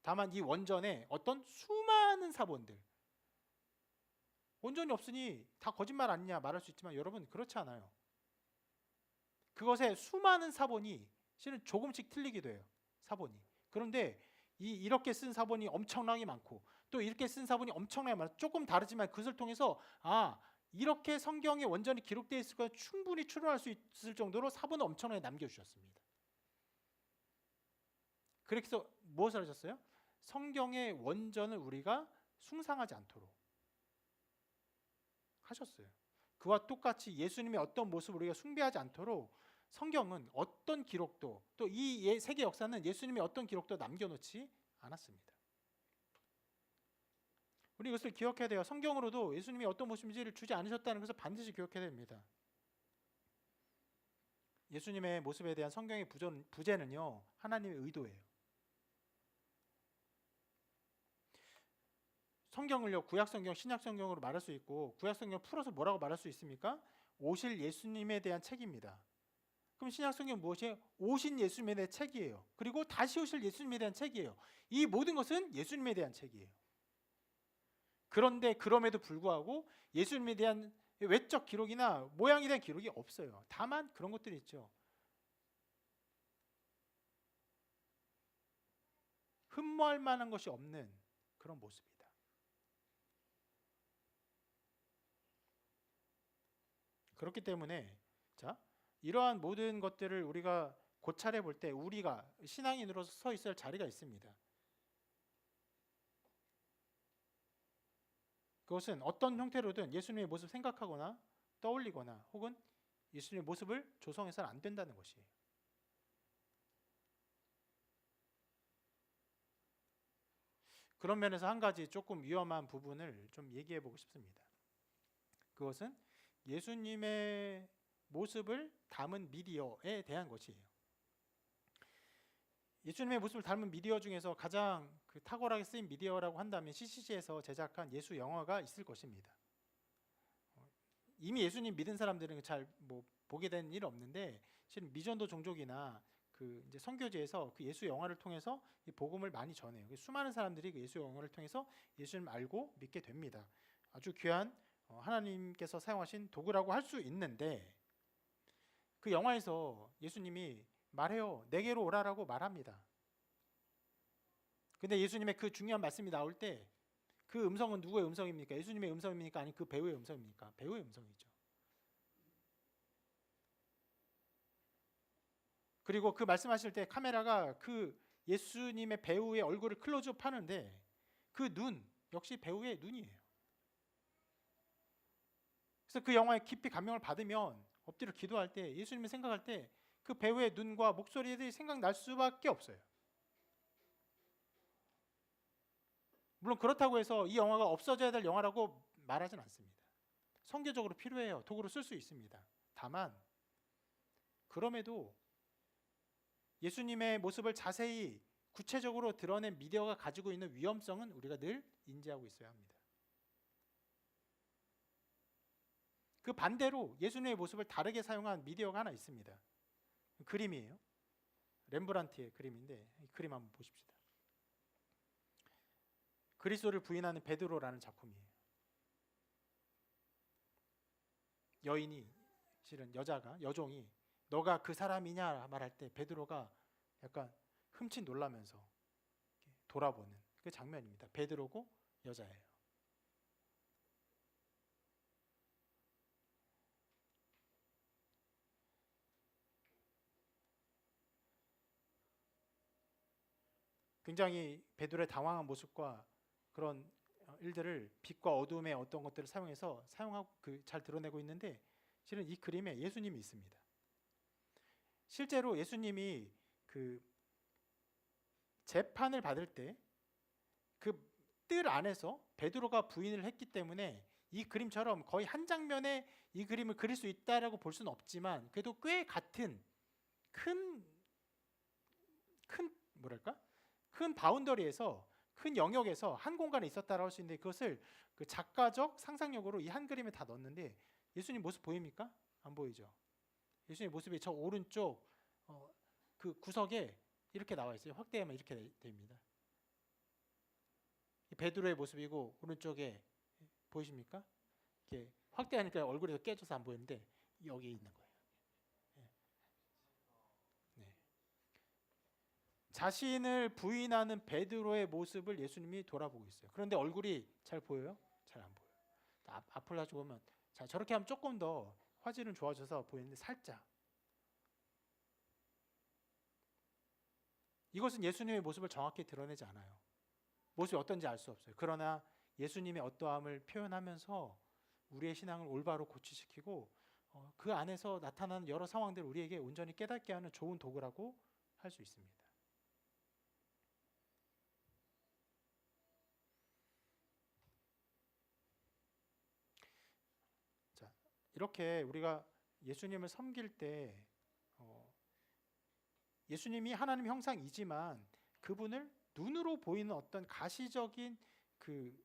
다만 이 원전에 어떤 수많은 사본들, 원전이 없으니 다 거짓말 아니냐 말할 수 있지만 여러분, 그렇지 않아요. 그것에 수많은 사본이 실은 조금씩 틀리기도 해요. 사본이. 그런데 이렇게 쓴 사본이 엄청나게 많고, 또 이렇게 쓴 사본이 엄청나게 많아서 조금 다르지만 그것을 통해서 이렇게 성경에 원전이 기록되어 있을 거 충분히 추론할 수 있을 정도로 사본을 엄청나게 남겨주셨습니다. 그래서 무엇을 하셨어요? 성경의 원전을 우리가 숭상하지 않도록 하셨어요. 그와 똑같이 예수님의 어떤 모습을 우리가 숭배하지 않도록 성경은 어떤 기록도, 또 이 세계 역사는 예수님의 어떤 기록도 남겨놓지 않았습니다. 우리 이것을 기억해야 돼요. 성경으로도 예수님이 어떤 모습인지를 주지 않으셨다는 것을 반드시 기억해야 됩니다. 예수님의 모습에 대한 성경의 부제는요, 하나님의 의도예요. 성경을요, 구약성경, 신약성경으로 말할 수 있고, 구약성경 풀어서 뭐라고 말할 수 있습니까? 오실 예수님에 대한 책입니다. 그럼 신약성경 무엇이에요? 오신 예수님에 대한 책이에요. 그리고 다시 오실 예수님에 대한 책이에요. 이 모든 것은 예수님에 대한 책이에요. 그런데 그럼에도 불구하고 예수님에 대한 외적 기록이나 모양에 대한 기록이 없어요. 다만 그런 것들이 있죠. 흠모할 만한 것이 없는 그런 모습이다. 그렇기 때문에 이러한 모든 것들을 우리가 고찰해 볼 때 우리가 신앙인으로서 서 있을 자리가 있습니다. 그것은 어떤 형태로든 예수님의 모습을 생각하거나 떠올리거나 혹은 예수님의 모습을 조성해서는 안 된다는 것이에요. 그런 면에서 한 가지 조금 위험한 부분을 좀 얘기해 보고 싶습니다. 그것은 예수님의 모습을 담은 미디어에 대한 것이에요. 예수님의 모습을 담은 미디어 중에서 가장 탁월하게 쓰인 미디어라고 한다면 CCC에서 제작한 예수 영화가 있을 것입니다. 이미 예수님 믿은 사람들은 잘 보게 된 일 없는데, 실은 미전도 종족이나 그 이제 선교지에서 그 예수 영화를 통해서 이 복음을 많이 전해요. 수많은 사람들이 그 예수 영화를 통해서 예수님을 알고 믿게 됩니다. 아주 귀한 하나님께서 사용하신 도구라고 할 수 있는데 그 영화에서 예수님이 말해요. 내게로 오라라고 말합니다. 근데 예수님의 그 중요한 말씀이 나올 때 그 음성은 누구의 음성입니까? 예수님의 음성입니까? 아니 그 배우의 음성입니까? 배우의 음성이죠. 그리고 그 말씀하실 때 카메라가 그 예수님의 배우의 얼굴을 클로즈업 하는데 그 눈 역시 배우의 눈이에요. 그래서 그 영화에 깊이 감명을 받으면 엎드려 기도할 때 예수님을 생각할 때 그 배우의 눈과 목소리들이 생각날 수밖에 없어요. 물론 그렇다고 해서 이 영화가 없어져야 될 영화라고 말하진 않습니다. 선교적으로 필요해요. 도구로 쓸 수 있습니다. 다만 그럼에도 예수님의 모습을 자세히 구체적으로 드러낸 미디어가 가지고 있는 위험성은 우리가 늘 인지하고 있어야 합니다. 그 반대로 예수님의 모습을 다르게 사용한 미디어가 하나 있습니다. 그림이에요. 렘브란트의 그림인데 이 그림 한번 보십시다. 그리스도를 부인하는 베드로라는 작품이에요. 여인이 실은 여종이 너가 그 사람이냐 말할 때 베드로가 약간 흠칫 놀라면서 돌아보는 그 장면입니다. 베드로고 여자예요. 굉장히 베드로의 당황한 모습과 그런 일들을 빛과 어둠의 어떤 것들을 사용해서 사용하고 잘 드러내고 있는데 실은 이 그림에 예수님이 있습니다. 실제로 예수님이 그 재판을 받을 때 그 뜰 안에서 베드로가 부인을 했기 때문에 이 그림처럼 거의 한 장면에 이 그림을 그릴 수 있다라고 볼 수는 없지만 그래도 꽤 같은 큰 뭐랄까? 큰 바운더리에서 큰 영역에서 한 공간에 있었다라고 할 수 있는데 그것을 그 작가적 상상력으로 이 한 그림에 다 넣었는데 예수님 모습 보입니까? 안 보이죠. 예수님 모습이 저 오른쪽 그 구석에 이렇게 나와 있어요. 확대하면 이렇게 됩니다. 이 베드로의 모습이고 오른쪽에 보이십니까? 이렇게 확대하니까 얼굴에서 깨져서 안 보이는데 여기 있는 거예요. 네. 자신을 부인하는 베드로의 모습을 예수님이 돌아보고 있어요. 그런데 얼굴이 잘 보여요? 잘 안 보여요. 앞을 가지고 보면 자 저렇게 하면 조금 더 화질은 좋아져서 보이는데 살짝. 이것은 예수님의 모습을 정확히 드러내지 않아요. 모습이 어떤지 알 수 없어요. 그러나 예수님의 어떠함을 표현하면서 우리의 신앙을 올바로 고치시키고 그 안에서 나타나는 여러 상황들을 우리에게 온전히 깨닫게 하는 좋은 도구라고 할 수 있습니다. 자, 이렇게 우리가 예수님을 섬길 때 예수님이 하나님 형상이지만 그분을 눈으로 보이는 어떤 가시적인 그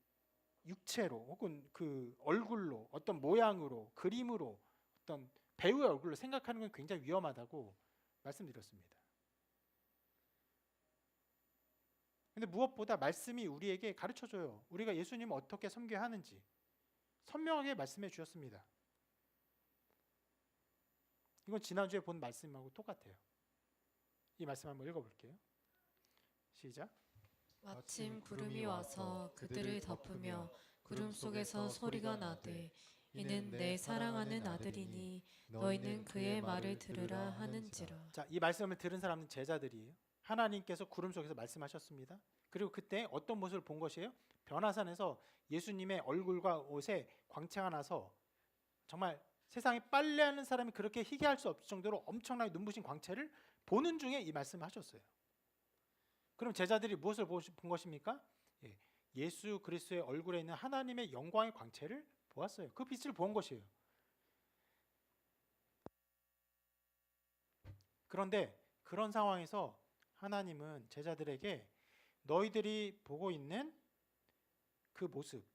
육체로 혹은 그 얼굴로 어떤 모양으로 그림으로 어떤 배우의 얼굴로 생각하는 건 굉장히 위험하다고 말씀드렸습니다. 근데 무엇보다 말씀이 우리에게 가르쳐줘요. 우리가 예수님을 어떻게 섬겨야 하는지 선명하게 말씀해 주셨습니다. 이건 지난주에 본 말씀하고 똑같아요. 이 말씀 한번 읽어볼게요. 시작. 마침 구름이 와서 그들을 덮으며 구름 속에서 소리가 나되 이는 내 사랑하는 아들이니 너희는 그의 말을 들으라 하는지라. 자, 이 말씀을 들은 사람은 제자들이에요. 하나님께서 구름 속에서 말씀하셨습니다. 그리고 그때 어떤 모습을 본 것이에요? 변화산에서 예수님의 얼굴과 옷에 광채가 나서 정말 세상에 빨래하는 사람이 그렇게 희귀할 수 없을 정도로 엄청나게 눈부신 광채를 보는 중에 이 말씀을 하셨어요. 그럼 제자들이 무엇을 본 것입니까? 예수 그리스도의 얼굴에 있는 하나님의 영광의 광채를 보았어요. 그 빛을 본 것이에요. 그런데 그런 상황에서 하나님은 제자들에게 너희들이 보고 있는 그 모습,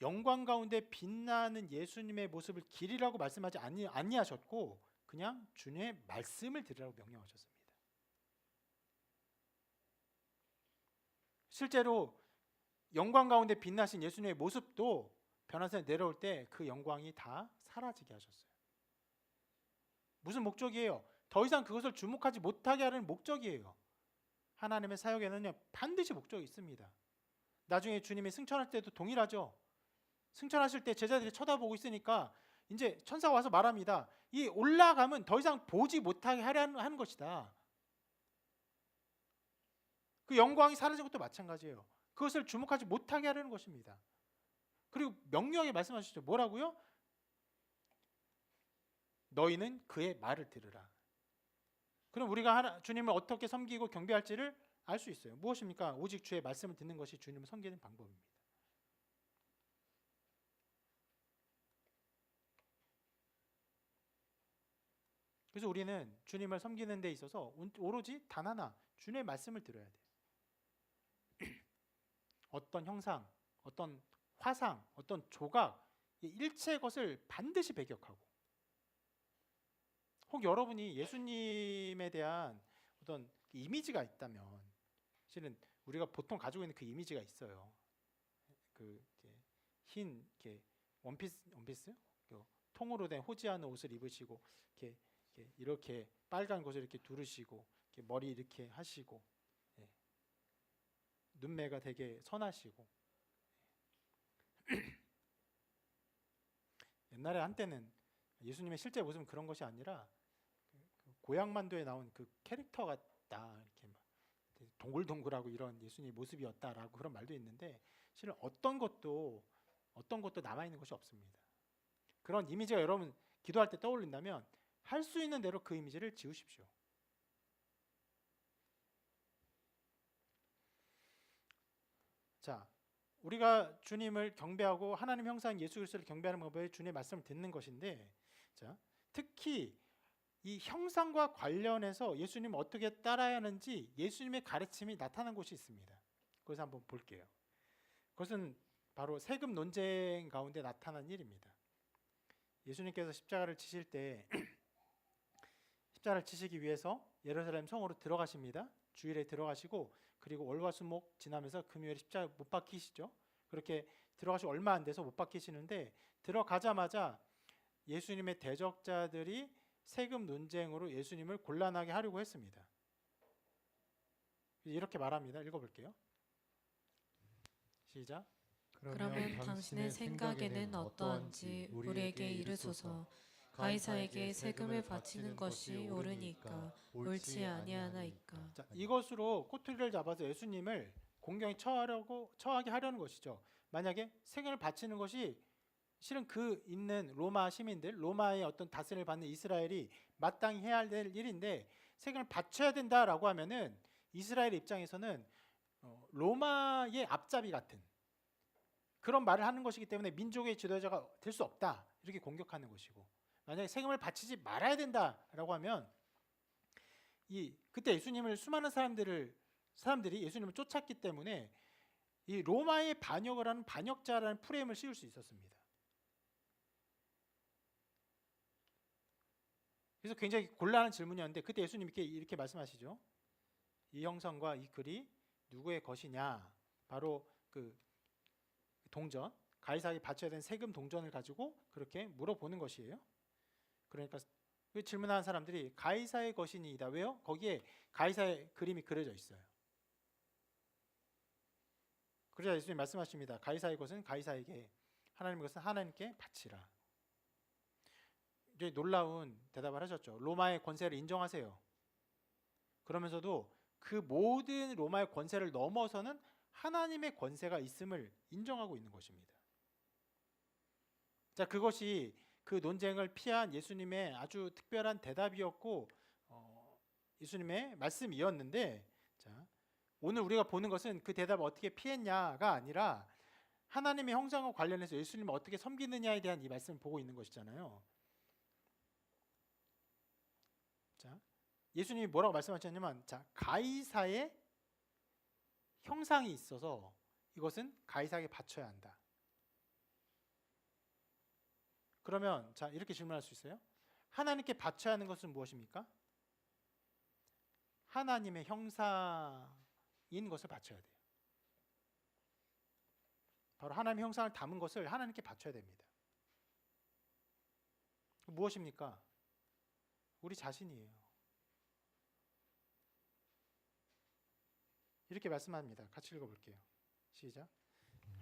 영광 가운데 빛나는 예수님의 모습을 길이라고 말씀하지 아니하셨고 그냥 주님의 말씀을 들으라고 명령하셨습니다. 실제로 영광 가운데 빛나신 예수님의 모습도 변화산에 내려올 때 그 영광이 다 사라지게 하셨어요. 무슨 목적이에요? 더 이상 그것을 주목하지 못하게 하는 목적이에요. 하나님의 사역에는요 반드시 목적이 있습니다. 나중에 주님이 승천할 때도 동일하죠. 승천하실 때 제자들이 쳐다보고 있으니까 이제 천사가 와서 말합니다. 이 올라가면 더 이상 보지 못하게 하는 것이다. 그 영광이 사라진 것도 마찬가지예요. 그것을 주목하지 못하게 하려는 것입니다. 그리고 명료하게 말씀하시죠. 뭐라고요? 너희는 그의 말을 들으라. 그럼 우리가 주님을 어떻게 섬기고 경배할지를 알 수 있어요. 무엇입니까? 오직 주의 말씀을 듣는 것이 주님을 섬기는 방법입니다. 그래서 우리는 주님을 섬기는 데 있어서 오로지 단 하나, 주님의 말씀을 들어야 돼요. 어떤 형상, 어떤 화상, 어떤 조각, 일체의 것을 반드시 배격하고, 혹 여러분이 예수님에 대한 어떤 이미지가 있다면, 실은 우리가 보통 가지고 있는 그 이미지가 있어요. 그 흰 원피스, 통으로 된 호지하는 옷을 입으시고, 이렇게 빨간 것을 이렇게 두르시고, 이렇게 머리 이렇게 하시고, 눈매가 되게 선하시고. 옛날에 한때는 예수님의 실제 모습은 그런 것이 아니라 그 고향만두에 나온 그 캐릭터 같다, 이렇게 막 동글동글하고 이런 예수님의 모습이었다라고 그런 말도 있는데, 실은 어떤 것도 남아 있는 것이 없습니다. 그런 이미지가 여러분 기도할 때 떠올린다면 할 수 있는 대로 그 이미지를 지우십시오. 자, 우리가 주님을 경배하고 하나님 형상 예수 그리스도를 경배하는 방법에 주님의 말씀을 듣는 것인데, 자, 특히 이 형상과 관련해서 예수님을 어떻게 따라야 하는지 예수님의 가르침이 나타난 곳이 있습니다. 그것을 한번 볼게요. 그것은 바로 세금 논쟁 가운데 나타난 일입니다. 예수님께서 십자가를 치실 때 십자가를 치시기 위해서 예루살렘 성으로 들어가십니다. 주일에 들어가시고, 그리고 월화수목 지나면서 금요일에 십자가 못 박히시죠. 그렇게 들어가시고 얼마 안 돼서 못 박히시는데, 들어가자마자 예수님의 대적자들이 세금 논쟁으로 예수님을 곤란하게 하려고 했습니다. 이렇게 말합니다. 읽어볼게요. 시작. 그러면 당신의 생각에는 어떠한지 우리에게 이르소서. 가이사에게 세금을 바치는 것이 옳으니까 옳지 아니하나이까. 자, 이것으로 꼬투리를 잡아서 예수님을 공경에 처하게 하려는 것이죠. 만약에 세금을 바치는 것이 실은 그 있는 로마 시민들, 로마의 어떤 다스림을 받는 이스라엘이 마땅히 해야 될 일인데, 세금을 바쳐야 된다라고 하면은 이스라엘 입장에서는 로마의 앞잡이 같은 그런 말을 하는 것이기 때문에 민족의 지도자가 될 수 없다, 이렇게 공격하는 것이고, 만약에 세금을 바치지 말아야 된다라고 하면 그때 예수님을 수많은 사람들이 예수님을 쫓았기 때문에 이 로마의 반역을 하는 반역자라는 프레임을 씌울 수 있었습니다. 그래서 굉장히 곤란한 질문이었는데, 그때 예수님이 이렇게 말씀하시죠. 이 형상과 이 글이 누구의 것이냐? 바로 그 동전, 가이사에게 바쳐야 되는 세금 동전을 가지고 그렇게 물어보는 것이에요. 그러니까 그 질문하는 사람들이 가이사의 것이니이다. 왜요? 거기에 가이사의 그림이 그려져 있어요. 그러자 예수님이 말씀하십니다. 가이사의 것은 가이사에게, 하나님의 것은 하나님께 바치라. 이제 놀라운 대답을 하셨죠. 로마의 권세를 인정하세요. 그러면서도 그 모든 로마의 권세를 넘어서는 하나님의 권세가 있음을 인정하고 있는 것입니다. 자, 그것이 그 논쟁을 피한 예수님의 아주 특별한 대답이었고, 예수님의 말씀이었는데, 자, 오늘 우리가 보는 것은 그 대답을 어떻게 피했냐가 아니라 하나님의 형상과 관련해서 예수님을 어떻게 섬기느냐에 대한 이 말씀을 보고 있는 것이잖아요. 자, 예수님이 뭐라고 말씀하셨냐면, 자, 가이사의 형상이 있어서 이것은 가이사에게 바쳐야 한다. 그러면 자, 이렇게 질문할 수 있어요. 하나님께 바쳐야 하는 것은 무엇입니까? 하나님의 형상인 것을 바쳐야 돼요. 바로 하나님의 형상을 담은 것을 하나님께 바쳐야 됩니다. 무엇입니까? 우리 자신이에요. 이렇게 말씀합니다. 같이 읽어볼게요. 시작.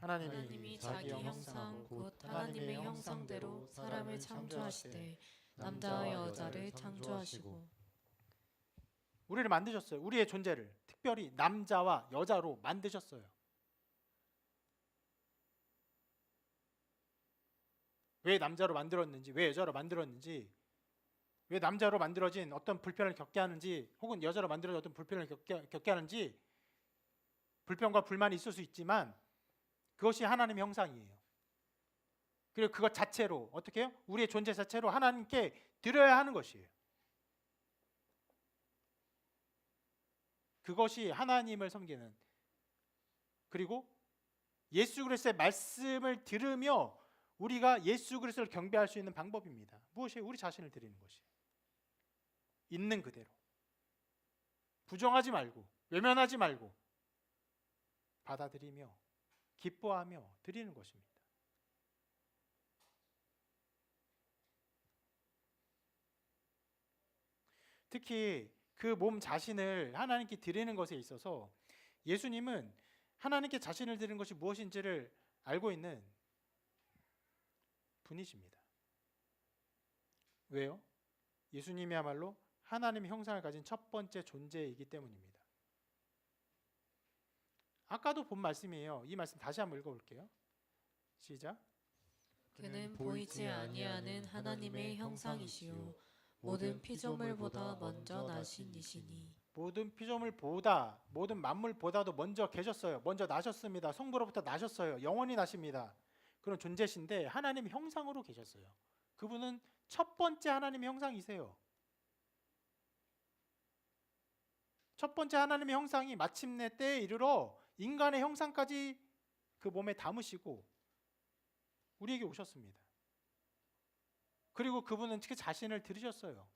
하나님이 자기 형상 곧 하나님의 형상대로 사람을 창조하시되 남자와 여자를 창조하시고. 우리를 만드셨어요. 우리의 존재를 특별히 남자와 여자로 만드셨어요. 왜 남자로 만들었는지, 왜 여자로 만들었는지, 왜 남자로 만들어진 어떤 불편을 겪게 하는지, 혹은 여자로 만들어진 어떤 불편을 겪게 하는지, 불평과 불만이 있을 수 있지만 그것이 하나님의 형상이에요. 그리고 그것 자체로 어떻게 해요? 우리의 존재 자체로 하나님께 드려야 하는 것이에요. 그것이 하나님을 섬기는, 그리고 예수 그리스도의 말씀을 들으며 우리가 예수 그리스도를 경배할 수 있는 방법입니다. 무엇이에요? 우리 자신을 드리는 것이에요. 있는 그대로. 부정하지 말고, 외면하지 말고 받아들이며 기뻐하며 드리는 것입니다. 특히 그 몸 자신을 하나님께 드리는 것에 있어서 예수님은 하나님께 자신을 드리는 것이 무엇인지를 알고 있는 분이십니다. 왜요? 예수님이야말로 하나님의 형상을 가진 첫 번째 존재이기 때문입니다. 아까도 본 말씀이에요. 이 말씀 다시 한번 읽어볼게요. 시작. 그는 보이지 아니하는 하나님의 형상이시요 모든 피조물보다 먼저 나신 이시니. 모든 피조물보다, 모든 만물보다도 먼저 계셨어요. 먼저 나셨습니다. 성부로부터 나셨어요. 영원히 나십니다. 그런 존재신데 하나님의 형상으로 계셨어요. 그분은 첫 번째 하나님의 형상이세요. 첫 번째 하나님의 형상이 마침내 때에 이르러 인간의 형상까지 그 몸에 담으시고 우리에게 오셨습니다. 그리고 그분은 특히 자신을 들으셨어요.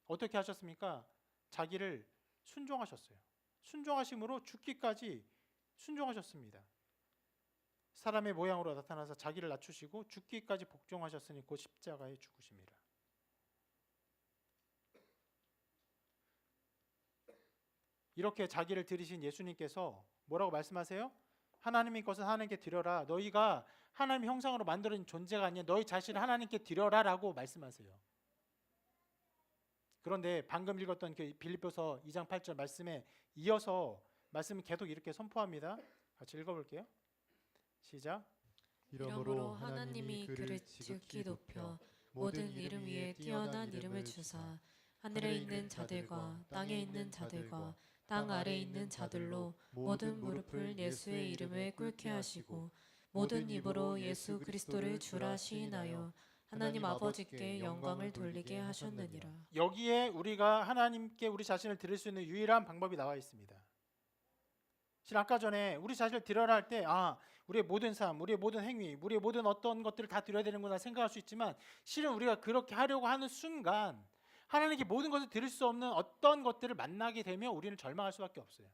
어떻게 하셨습니까? 자기를 순종하셨어요. 순종하심으로 죽기까지 순종하셨습니다. 사람의 모양으로 나타나서 자기를 낮추시고 죽기까지 복종하셨으니 곧 십자가에 죽으심이라. 이렇게 자기를 들이신 예수님께서 뭐라고 말씀하세요? 하나님의 것은 하나님께 드려라. 너희가 하나님의 형상으로 만들어진 존재가 아니야. 너희 자신을 하나님께 드려라 라고 말씀하세요. 그런데 방금 읽었던 그 빌립보서 2장 8절 말씀에 이어서 말씀을 계속 이렇게 선포합니다. 같이 읽어볼게요. 시작. 이러므로 하나님이 그를 지극히 높여 모든 이름 위에 뛰어난 이름을 주사 하늘에 있는 자들과 땅에 있는 자들과 땅 아래에 있는 자들로 모든 무릎을 예수의 이름에 꿇게 하시고 모든 입으로 예수 그리스도를 주라 시인하여 하나님 아버지께 영광을 돌리게 하셨느니라. 여기에 우리가 하나님께 우리 자신을 드릴 수 있는 유일한 방법이 나와 있습니다. 실은 아까 전에 우리 자신을 드려라 할 때 우리의 모든 삶, 우리의 모든 행위, 우리의 모든 어떤 것들을 다 드려야 되는구나 생각할 수 있지만 실은 우리가 그렇게 하려고 하는 순간 하나님께 모든 것을 드릴 수 없는 어떤 것들을 만나게 되면 우리는 절망할 수밖에 없어요.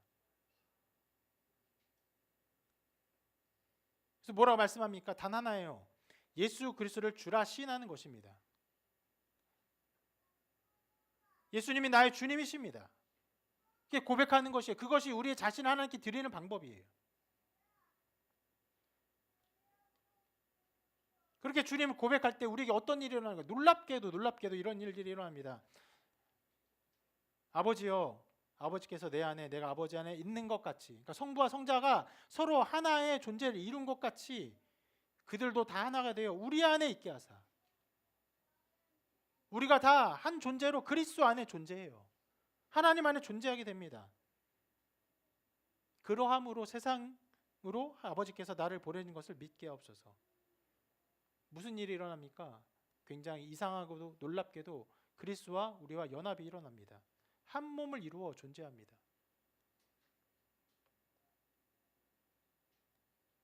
그래서 뭐라고 말씀합니까? 단 하나예요. 예수 그리스도를 주라 시인하는 것입니다. 예수님이 나의 주님이십니다. 그게 고백하는 것이에요. 그것이 우리의 자신을 하나님께 드리는 방법이에요. 그렇게 주님을 고백할 때 우리에게 어떤 일이 일어나는 거예요? 놀랍게도 이런 일들이 일어납니다. 아버지요, 아버지께서 내 안에, 내가 아버지 안에 있는 것 같이, 그러니까 성부와 성자가 서로 하나의 존재를 이룬 것 같이 그들도 다 하나가 되어 우리 안에 있게 하사. 우리가 다 한 존재로 그리스도 안에 존재해요. 하나님 안에 존재하게 됩니다. 그러함으로 세상으로 아버지께서 나를 보내는 것을 믿게 하옵소서. 무슨 일이 일어납니까? 굉장히 이상하고도 놀랍게도 그리스도와 우리와 연합이 일어납니다. 한 몸을 이루어 존재합니다.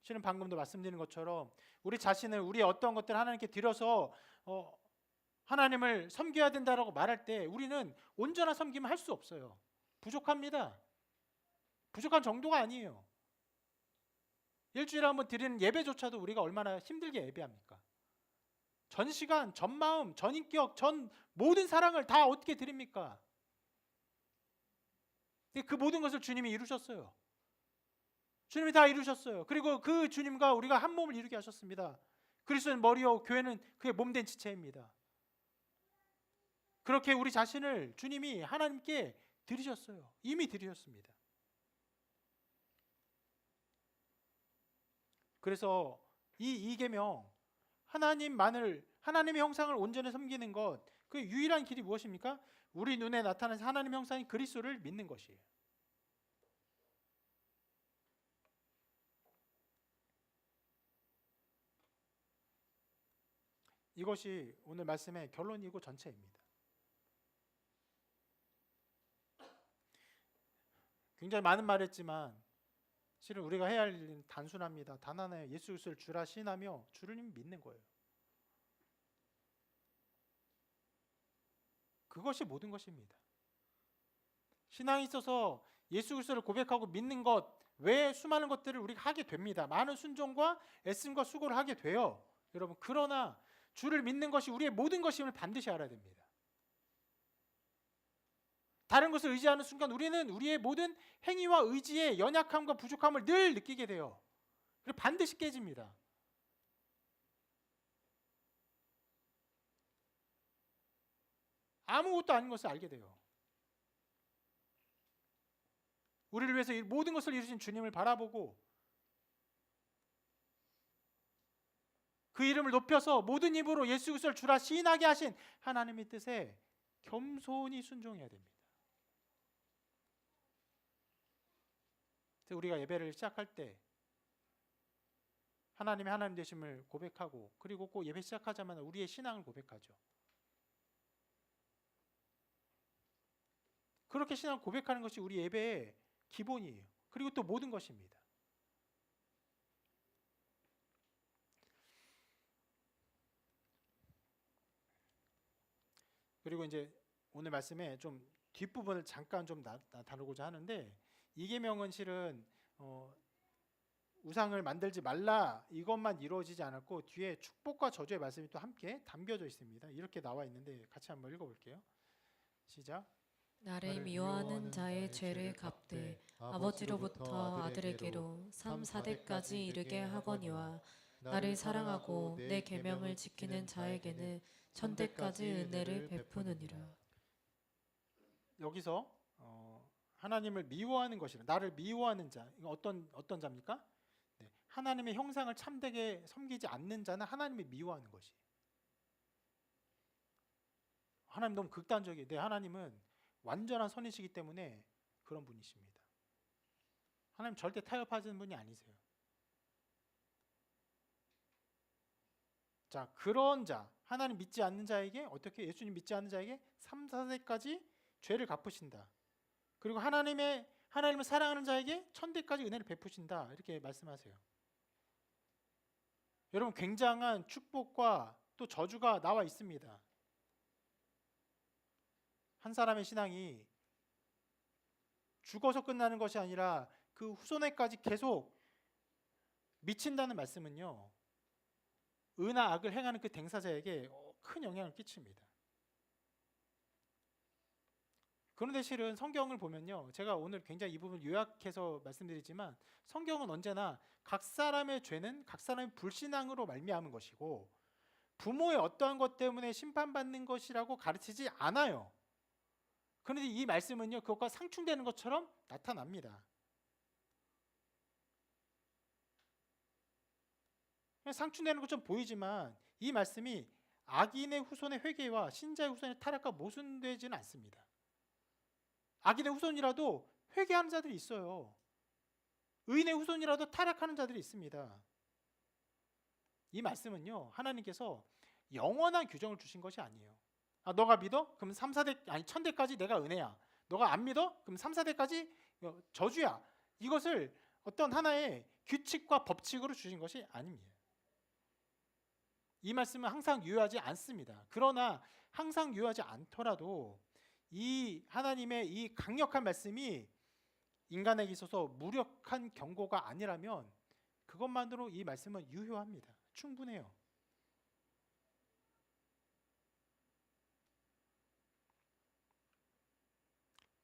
실은 방금도 말씀드린 것처럼 우리 자신을, 우리의 어떤 것들을 하나님께 드려서 하나님을 섬겨야 된다라고 말할 때 우리는 온전한 섬김을 할 수 없어요. 부족합니다. 부족한 정도가 아니에요. 일주일에 한번 드리는 예배조차도 우리가 얼마나 힘들게 예배합니까? 전 시간, 전 마음, 전 인격, 전 모든 사랑을 다 어떻게 드립니까? 그 모든 것을 주님이 이루셨어요. 주님이 다 이루셨어요. 그리고 그 주님과 우리가 한 몸을 이루게 하셨습니다. 그리스도는 머리요 교회는 그의 몸된 지체입니다. 그렇게 우리 자신을 주님이 하나님께 드리셨어요. 이미 드리셨습니다. 그래서 이 계명 하나님의 형상을 온전히 섬기는 것, 그 유일한 길이 무엇입니까? 우리 눈에 나타난 하나님의 형상인 그리스도를 믿는 것이에요. 이것이 오늘 말씀의 결론이고 전체입니다. 굉장히 많은 말했지만 실은 우리가 해야 할 일은 단순합니다. 단 하나예요. 예수 그리스도를 주라 신하며 주를 믿는 거예요. 그것이 모든 것입니다. 신앙에 있어서 예수 그리스도를 고백하고 믿는 것 외에 수많은 것들을 우리가 하게 됩니다. 많은 순종과 애씀과 수고를 하게 돼요. 여러분, 그러나 주를 믿는 것이 우리의 모든 것임을 반드시 알아야 됩니다. 다른 것을 의지하는 순간 우리는 우리의 모든 행위와 의지의 연약함과 부족함을 늘 느끼게 돼요. 그리고 반드시 깨집니다. 아무것도 아닌 것을 알게 돼요. 우리를 위해서 모든 것을 이루신 주님을 바라보고 그 이름을 높여서 모든 입으로 예수 그리스도를 주라 시인하게 하신 하나님의 뜻에 겸손히 순종해야 됩니다. 우리가 예배를 시작할 때 하나님의 하나님 되심을 고백하고 그리고 꼭 예배 시작하자마자 우리의 신앙을 고백하죠. 그렇게 신앙을 고백하는 것이 우리 예배의 기본이에요. 그리고 또 모든 것입니다. 그리고 이제 오늘 말씀에 좀 뒷부분을 잠깐 좀 다루고자 하는데 이 계명은 실은 우상을 만들지 말라 이것만 이루어지지 않았고 뒤에 축복과 저주의 말씀이 또 함께 담겨져 있습니다. 이렇게 나와 있는데 같이 한번 읽어볼게요. 시작. 나를 미워하는 자의 죄를 갚되 아버지로부터 아들에게로 3, 4대까지 이르게 하거니와 나를 사랑하고 내 계명을 지키는 자에게는 1000대까지 은혜를 베푸느니라. 여기서 하나님을 미워하는 것이라 나를 미워하는 자 이거 어떤 자입니까? 네, 하나님의 형상을 참되게 섬기지 않는 자는 하나님을 미워하는 것이. 하나님 너무 극단적이에요. 네, 하나님은 완전한 선이시기 때문에 그런 분이십니다. 하나님 절대 타협하시는 분이 아니세요. 자, 그런 자, 하나님 믿지 않는 자에게 어떻게 예수님 믿지 않는 자에게 3, 4대까지 죄를 갚으신다. 그리고 하나님을 사랑하는 자에게 1000대까지 은혜를 베푸신다. 이렇게 말씀하세요. 여러분, 굉장한 축복과 또 저주가 나와 있습니다. 한 사람의 신앙이 죽어서 끝나는 것이 아니라 그 후손에까지 계속 미친다는 말씀은요, 의나 악을 행하는 그 당사자에게 큰 영향을 끼칩니다. 그런데 실은 성경을 보면요, 제가 오늘 굉장히 이 부분 요약해서 말씀드리지만 성경은 언제나 각 사람의 죄는 각 사람의 불신앙으로 말미암은 것이고 부모의 어떠한 것 때문에 심판받는 것이라고 가르치지 않아요. 그런데 이 말씀은요, 그것과 상충되는 것처럼 나타납니다. 상충되는 것처럼 보이지만 이 말씀이 악인의 후손의 회개와 신자의 후손의 타락과 모순되지는 않습니다. 악인의 후손이라도 회개하는 자들이 있어요. 의인의 후손이라도 타락하는 자들이 있습니다. 이 말씀은요, 하나님께서 영원한 규정을 주신 것이 아니에요. 너가 믿어? 그럼 3, 4대 아니 1000대까지 내가 은혜야. 너가 안 믿어? 그럼 3, 4대까지 저주야. 이것을 어떤 하나의 규칙과 법칙으로 주신 것이 아닙니다. 이 말씀은 항상 유효하지 않습니다. 그러나 항상 유효하지 않더라도 이 하나님의 이 강력한 말씀이 인간에게 있어서 무력한 경고가 아니라면 그것만으로 이 말씀은 유효합니다. 충분해요.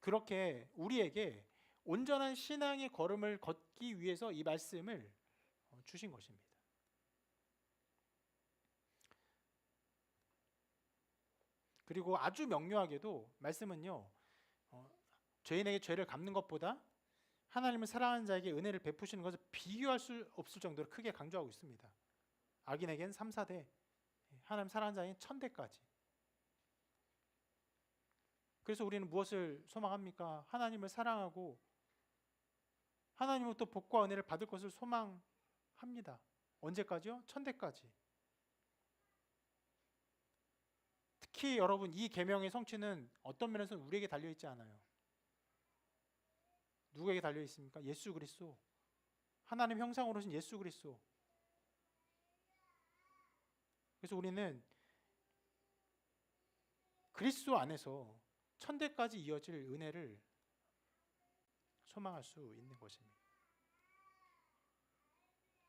그렇게 우리에게 온전한 신앙의 걸음을 걷기 위해서 이 말씀을 주신 것입니다. 그리고 아주 명료하게도 말씀은요, 죄인에게 죄를 갚는 것보다 하나님을 사랑하는 자에게 은혜를 베푸시는 것을 비교할 수 없을 정도로 크게 강조하고 있습니다. 악인에겐 3, 4대, 하나님 사랑하는 자에겐 1000대까지. 그래서 우리는 무엇을 소망합니까? 하나님을 사랑하고 하나님으로부터 복과 은혜를 받을 것을 소망합니다. 언제까지요? 1000대까지. 특히 여러분, 이 계명의 성취는 어떤 면에서는 우리에게 달려있지 않아요. 누구에게 달려있습니까? 예수 그리스도. 하나님 형상으로 오신 예수 그리스도. 그래서 우리는 그리스도 안에서 1000대까지 이어질 은혜를 소망할 수 있는 것입니다.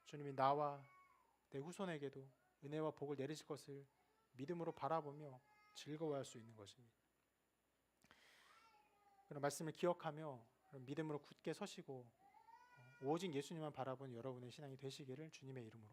주님이 나와 내 후손에게도 은혜와 복을 내리실 것을 믿음으로 바라보며 즐거워할 수 있는 것입니다. 그런 말씀을 기억하며 믿음으로 굳게 서시고 오직 예수님만 바라보는 여러분의 신앙이 되시기를 주님의 이름으로